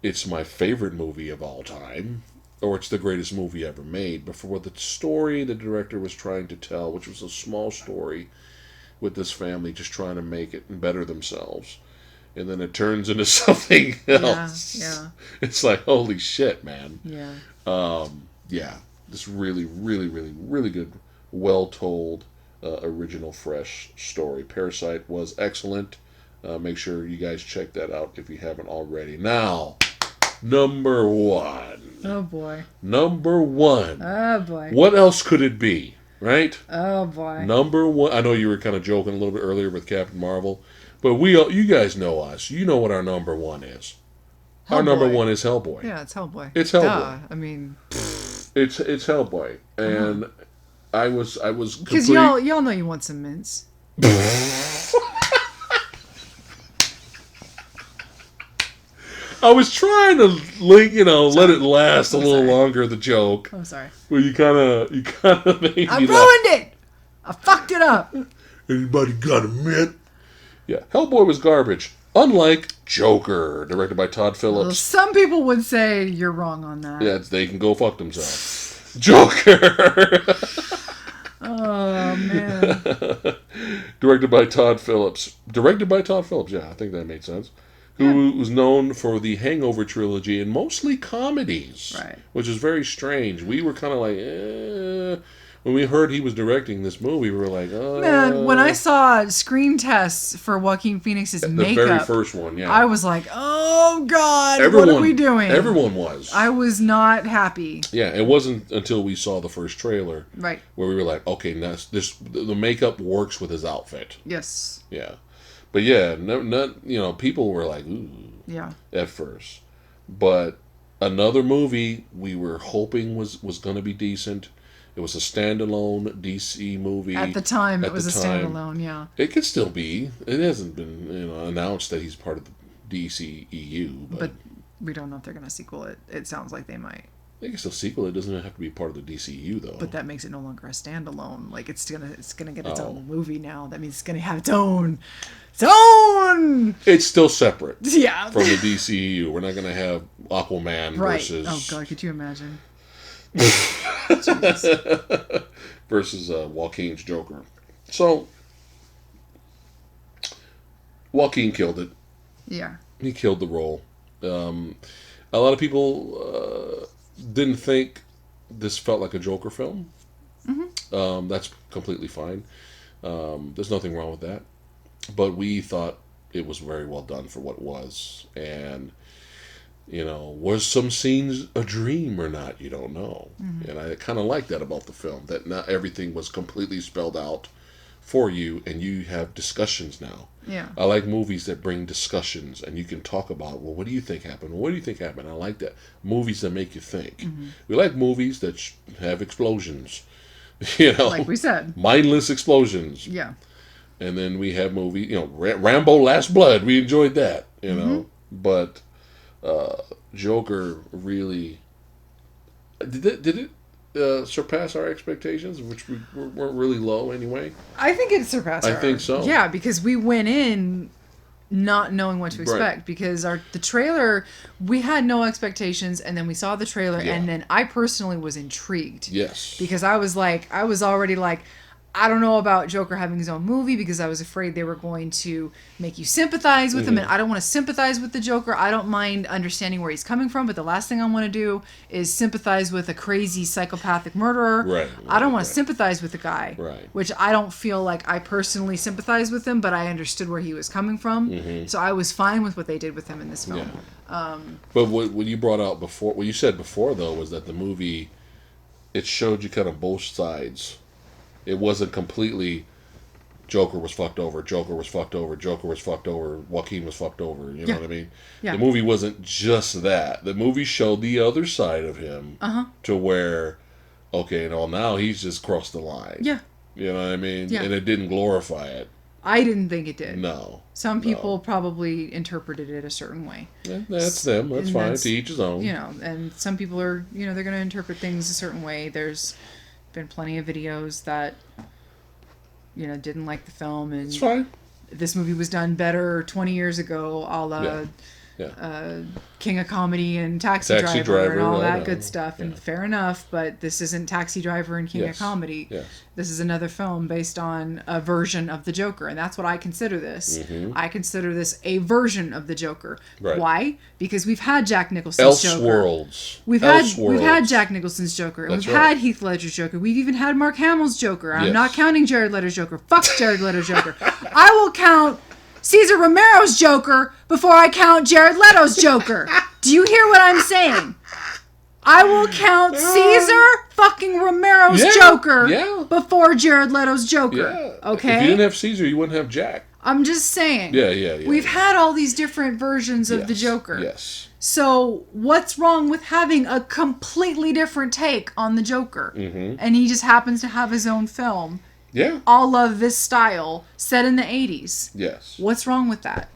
it's my favorite movie of all time, or it's the greatest movie ever made. But for what the story the director was trying to tell, which was a small story with this family just trying to make it and better themselves, and then it turns into something else. Yeah. It's like, holy shit, man. Yeah. Yeah. This really, really, really, really good, well-told, original, fresh story. Parasite was excellent. Make sure you guys check that out if you haven't already. Now, number one. Oh, boy. Number one. Oh, boy. What else could it be, right? Oh, boy. Number one. I know you were kind of joking a little bit earlier with Captain Marvel, but you guys know us. You know what our number one is. Hellboy. Our number one is Hellboy. Yeah, it's Hellboy. It's Hellboy. Duh. I mean... It's Hellboy. And I was because y'all know you want some mints. I was trying to let it last a little longer. The joke. I'm sorry. Well, you kind of made me. I ruined it. I fucked it up. Anybody got a mint? Yeah, Hellboy was garbage. Unlike Joker, directed by Todd Phillips. Well, some people would say you're wrong on that. Yeah, they can go fuck themselves. Joker. Oh, man. Directed by Todd Phillips. Yeah, I think that made sense. Who was known for the Hangover trilogy and mostly comedies. Right. Which is very strange. We were kind of like, When we heard he was directing this movie, we were like, Man, when I saw screen tests for Joaquin Phoenix's makeup. The very first one, yeah. I was like, oh, God, what are we doing? Everyone was. I was not happy. Yeah, it wasn't until we saw the first trailer. Right. Where we were like, okay, the makeup works with his outfit. Yes. Yeah. But yeah, people were like, ooh. Yeah. At first. But another movie we were hoping was going to be decent. It was a standalone DC movie. At the time, it was a standalone, yeah. It could still be. It hasn't been announced that he's part of the DCEU. But we don't know if they're going to sequel it. It sounds like they might. They can still sequel it. It doesn't have to be part of the DCEU, though. But that makes it no longer a standalone. Like, it's gonna get its own movie now. That means it's gonna have its own. It's still separate. Yeah. From the DCEU. We're not gonna have Aquaman versus. Oh God, could you imagine? Versus Joaquin's Joker. So Joaquin killed it. Yeah. He killed the role. A lot of people didn't think this felt like a Joker film. Mm-hmm. That's completely fine. There's nothing wrong with that. But we thought it was very well done for what it was. And, was some scenes a dream or not? You don't know. Mm-hmm. And I kind of like that about the film, that not everything was completely spelled out for you, and you have discussions now. Yeah. I like movies that bring discussions, and you can talk about, well, what do you think happened? Well, what do you think happened? I like that. Movies that make you think. Mm-hmm. We like movies that have explosions. Like we said. Mindless explosions. Yeah. And then we have movies, Rambo Last Blood. We enjoyed that, Mm-hmm. But Joker really... Did it surpass our expectations, which weren't really low anyway? I think it surpassed I think so. Yeah, because we went in not knowing what to expect. Right. Because the trailer, we had no expectations, and then we saw the trailer, and then I personally was intrigued. Yes. Because I was already like, I don't know about Joker having his own movie, because I was afraid they were going to make you sympathize with him, and I don't want to sympathize with the Joker. I don't mind understanding where he's coming from, but the last thing I want to do is sympathize with a crazy psychopathic murderer. Right. I don't want to sympathize with the guy. Right. Which I don't feel like I personally sympathize with him, but I understood where he was coming from. Mm-hmm. So I was fine with what they did with him in this film. Yeah. But what you brought out before, what you said before, though, was that the movie, it showed you kind of both sides. It wasn't completely Joker was fucked over, Joker was fucked over, Joker was fucked over, Joaquin was fucked over. You know what I mean? Yeah. The movie wasn't just that. The movie showed the other side of him to where, okay, now he's just crossed the line. Yeah. You know what I mean? Yeah. And it didn't glorify it. I didn't think it did. No. Some people probably interpreted it a certain way. Yeah, that's them. That's fine. To each his own. You know, and some people are, you know, they're going to interpret things a certain way. There's been plenty of videos that, you know, didn't like the film. And it's fine. This movie was done better 20 years ago, a la King of Comedy and Taxi Driver and all that good stuff. And fair enough, but this isn't Taxi Driver and King of Comedy. Yes. This is another film based on a version of the Joker, and that's what I consider this. Mm-hmm. I consider this a version of the Joker. Right. Why? Because we've had Jack Nicholson's Joker. We've had Jack Nicholson's Joker, and we've had Heath Ledger's Joker. We've even had Mark Hamill's Joker. I'm not counting Jared Leto's Joker. Fuck Jared Leto's Joker. I will count Cesar Romero's Joker before I count Jared Leto's Joker. Do you hear what I'm saying? I will count Cesar fucking Romero's Joker before Jared Leto's Joker. Yeah. Okay? If you didn't have Cesar, you wouldn't have Jack. I'm just saying. Yeah. We've had all these different versions of the Joker. Yes. So what's wrong with having a completely different take on the Joker? Mm-hmm. And he just happens to have his own film. Yeah. All of this style set in the 80s. Yes. What's wrong with that?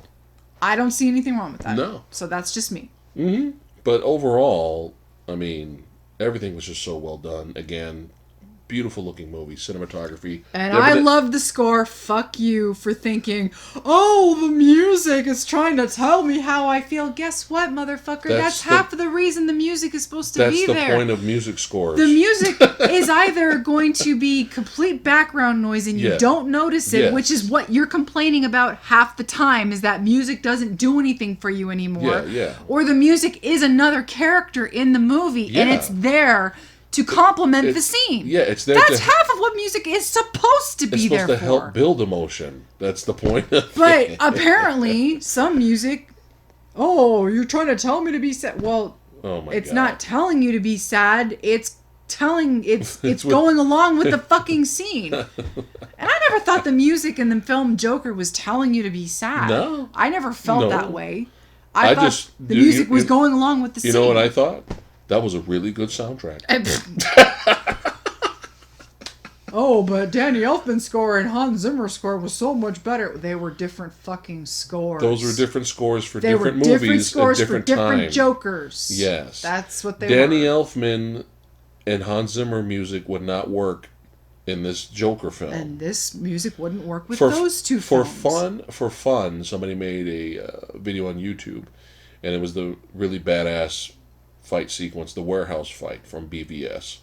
I don't see anything wrong with that. No. So that's just me. Mm-hmm. But overall, I mean, everything was just so well done. Again, beautiful looking movie, cinematography. And I love the score. Fuck you for thinking, oh, the music is trying to tell me how I feel. Guess what, motherfucker? That's half of the reason the music is supposed to be there. That's the point of music scores. The music is either going to be complete background noise and you don't notice it, which is what you're complaining about half the time, is that music doesn't do anything for you anymore. Yeah. Or the music is another character in the movie and it's there to complement the scene. Yeah, it's there. That's half of what music is supposed to be there for. It's supposed to help build emotion. That's the point of But apparently, some music... Oh, you're trying to tell me to be sad. Well, it's not telling you to be sad. It's telling... It's going along with the fucking scene. And I never thought the music in the film Joker was telling you to be sad. No. I never felt that way. I thought the music was going along with the scene. You know what I thought? That was a really good soundtrack. Oh, but Danny Elfman's score and Hans Zimmer's score was so much better. They were different fucking scores. Those were different scores for different movies different scores at different for different times. Jokers. Yes. That's what they were. Danny Elfman and Hans Zimmer music would not work in this Joker film. And this music wouldn't work with those two films. For fun, somebody made a video on YouTube, and it was the really badass fight sequence, the warehouse fight from BVS,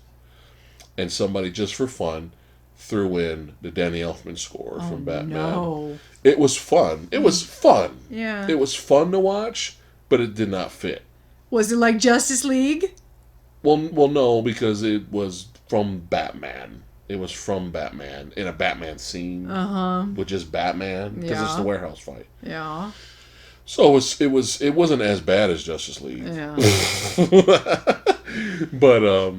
and somebody just for fun threw in the Danny Elfman score from Batman. No. It was fun. It was fun. Yeah. It was fun to watch, but it did not fit. Was it like Justice League? Well, no, because it was from Batman. It was from Batman in a Batman scene, which is Batman because it's the warehouse fight. Yeah. So it wasn't as bad as Justice League. Yeah. But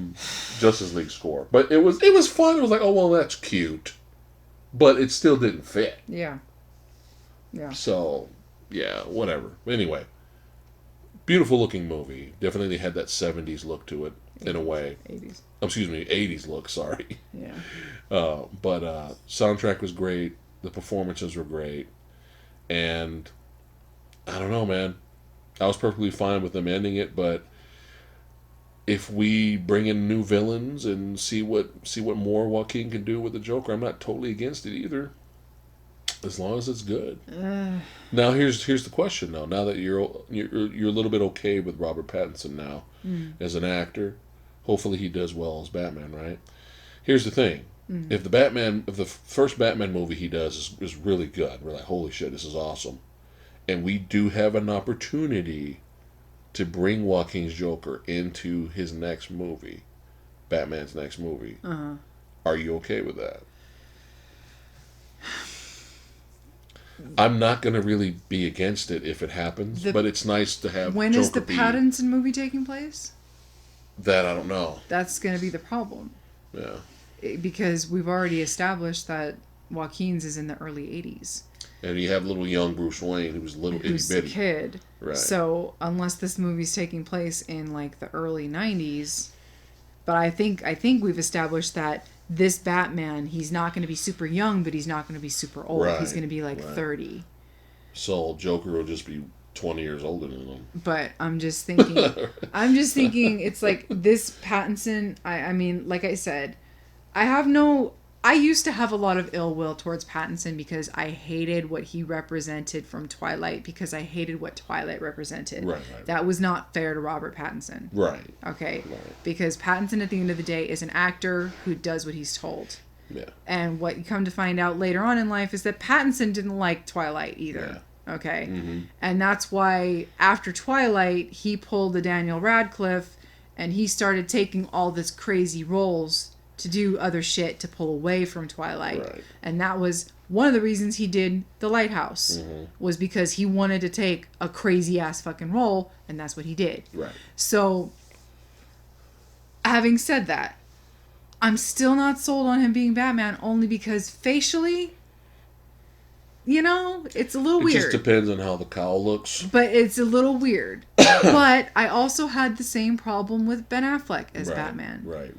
Justice League score. But it was fun. It was like, oh well, that's cute. But it still didn't fit. Yeah. Yeah. So, yeah, whatever. Anyway, beautiful looking movie. Definitely had that 70s look to it in a way. 80s. Excuse me, 80s look, sorry. Yeah. But soundtrack was great. The performances were great. And I don't know, man. I was perfectly fine with them ending it, but if we bring in new villains and see what more Joaquin can do with the Joker, I'm not totally against it either. As long as it's good. Now here's the question though. Now that you're a little bit okay with Robert Pattinson now as an actor, hopefully he does well as Batman, right? Here's the thing. If the first Batman movie he does is really good, we're like, holy shit, this is awesome. And we do have an opportunity to bring Joaquin's Joker into his next movie, Batman's next movie. Are you okay with that? I'm not going to really be against it if it happens, but it's nice to have When Joker is the Pattinson movie taking place? That I don't know. That's going to be the problem. Yeah. Because we've already established that Joaquin's is in the early 80s. And you have little young Bruce Wayne who's a little itty bitty. Who's a kid. Right. So unless this movie's taking place in like the early 90s, but I think we've established that this Batman, he's not going to be super young, but he's not going to be super old. Right, he's going to be like 30. So Joker will just be 20 years older than him. But I'm just thinking, it's like this Pattinson, I mean, like I said, I used to have a lot of ill will towards Pattinson because I hated what he represented from Twilight, because I hated what Twilight represented. Right. That was not fair to Robert Pattinson. Right. Okay? Right. Because Pattinson, at the end of the day, is an actor who does what he's told. Yeah. And what you come to find out later on in life is that Pattinson didn't like Twilight either. Yeah. Okay? Mm-hmm. And that's why, after Twilight, he pulled the Daniel Radcliffe, and he started taking all this crazy roles to do other shit to pull away from Twilight. Right. And that was one of the reasons he did The Lighthouse, was because he wanted to take a crazy ass fucking role, and that's what he did. Right. So, having said that, I'm still not sold on him being Batman, only because facially, it's a little weird. It just depends on how the cowl looks. But it's a little weird. But I also had the same problem with Ben Affleck as Batman. Right.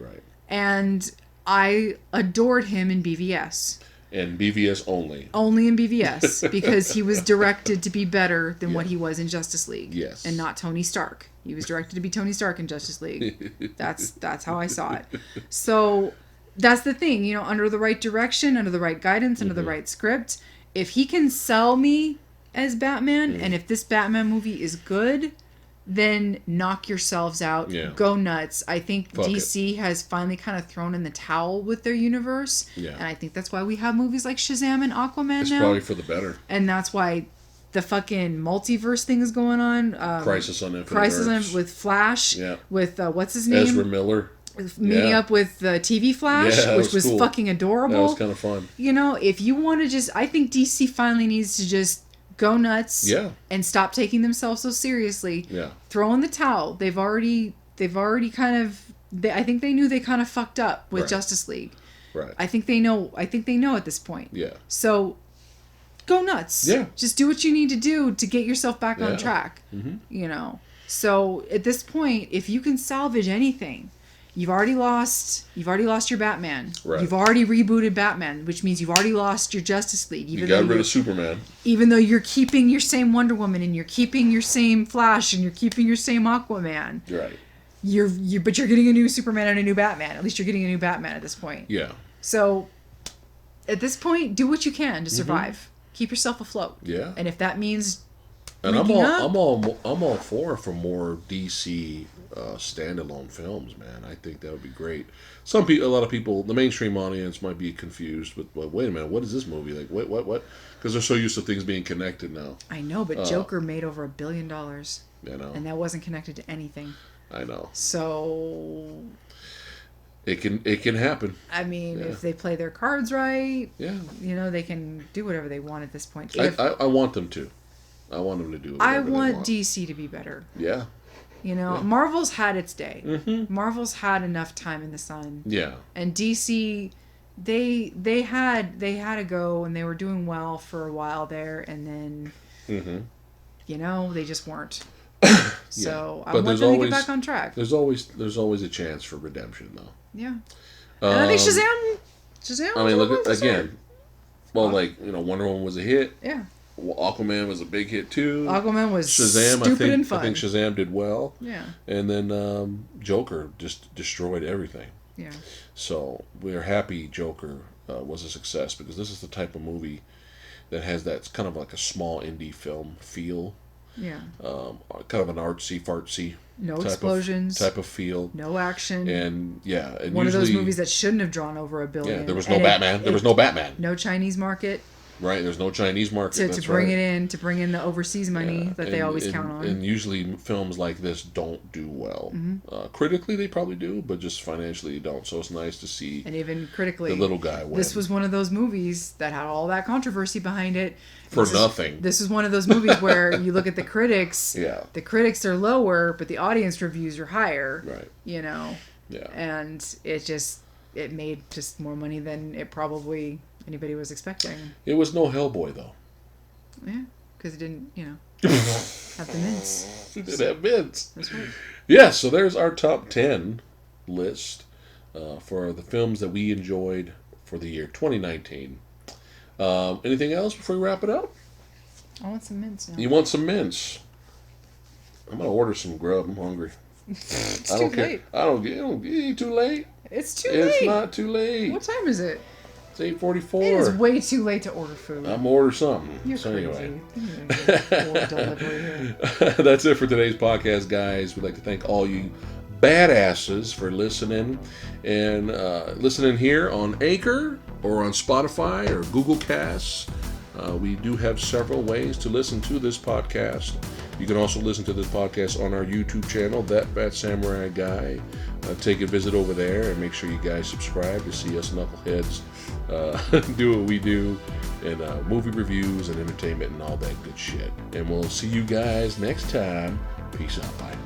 And I adored him in BVS. And BVS only. Only in BVS, because he was directed to be better than what he was in Justice League. Yes. And not Tony Stark. He was directed to be Tony Stark in Justice League. That's how I saw it. So that's the thing, under the right direction, under the right guidance, under the right script, if he can sell me as Batman, and if this Batman movie is good, then knock yourselves out. Yeah. Go nuts. I think Fuck DC has finally kind of thrown in the towel with their universe. Yeah. And I think that's why we have movies like Shazam and Aquaman It's now. probably for the better. And that's why the fucking multiverse thing is going on. Crisis on Infinite Crisis Earths. with Flash. Yeah. With, what's his name? Ezra Miller. Meeting up with the TV Flash, which was cool. fucking adorable. That was kind of fun. If you want to I think DC finally needs to just go nuts and stop taking themselves so seriously. Yeah. Throw in the towel. They've already kind of, I think they knew they kind of fucked up with Justice League. Right. I think they know at this point. Yeah. So go nuts. Yeah. Just do what you need to do to get yourself back on track. Mm-hmm. So at this point, if you can salvage anything, you've already lost your Batman. Right. You've already rebooted Batman, which means you've already lost your Justice League. You got rid of Superman. Even though you're keeping your same Wonder Woman, and you're keeping your same Flash, and you're keeping your same Aquaman. Right. But you're getting a new Superman and a new Batman. At least you're getting a new Batman at this point. Yeah. So at this point, do what you can to survive. Keep yourself afloat. Yeah. And if that means I'm all for more DC standalone films, man. I think that would be great. A lot of people, the mainstream audience might be confused with, well, wait a minute, what is this movie? Like, what? Because they're so used to things being connected now. I know, but Joker made over $1 billion. I know. And that wasn't connected to anything. I know. So it can happen. I mean, if they play their cards right, they can do whatever they want at this point. I want them to. I want them to do whatever they want. DC to be better. Yeah. Marvel's had its day. Mm-hmm. Marvel's had enough time in the sun. Yeah. And DC, they had to go, and they were doing well for a while there, and then, they just weren't. So I want them to get back on track. There's always a chance for redemption, though. Yeah. And I think Shazam. I mean, look again. Well, Wonder Woman was a hit. Yeah. Aquaman was a big hit too. Aquaman was Shazam, stupid and fun. I think Shazam did well. Yeah. And then Joker just destroyed everything. Yeah. So we're happy Joker was a success, because this is the type of movie that has that kind of like a small indie film feel. Yeah. Kind of an artsy fartsy. No explosions. Type of feel. No action. And and one of those movies that shouldn't have drawn over $1 billion. Yeah, there was no Batman. There was no Batman. No Chinese market. Right, there's no Chinese market to bring it in, to bring in the overseas money that they always count on. And usually films like this don't do well. Critically, they probably do, but just financially, don't. So it's nice to see. And even critically, the little guy win. This was one of those movies that had all that controversy behind it for nothing. This is one of those movies where you look at the critics. Yeah. The critics are lower, but the audience reviews are higher. Right. Yeah. And it made just more money than it probably anybody was expecting. It was no Hellboy, though. Yeah, because it didn't, have the mints. It did have mints. That's right. Yeah, so there's our top 10 list for the films that we enjoyed for the year 2019. Anything else before we wrap it up? I want some mints now. You want some mints? I'm gonna order some grub. I'm hungry. It's I don't too care. late. I don't get. It ain't too late. It's too late. It's not too late. What time is it? It's 8:44. It is way too late to order food. I'm gonna order something. You're so crazy. anyway. Delivery here. That's it for today's podcast, guys. We'd like to thank all you badasses for listening and listening here on Anchor or on Spotify or Google Casts. We do have several ways to listen to this podcast. You can also listen to this podcast on our YouTube channel, That Phat Samurai Guy. Take a visit over there and make sure you guys subscribe to see us knuckleheads do what we do, and movie reviews and entertainment and all that good shit. And we'll see you guys next time. Peace out. Bye.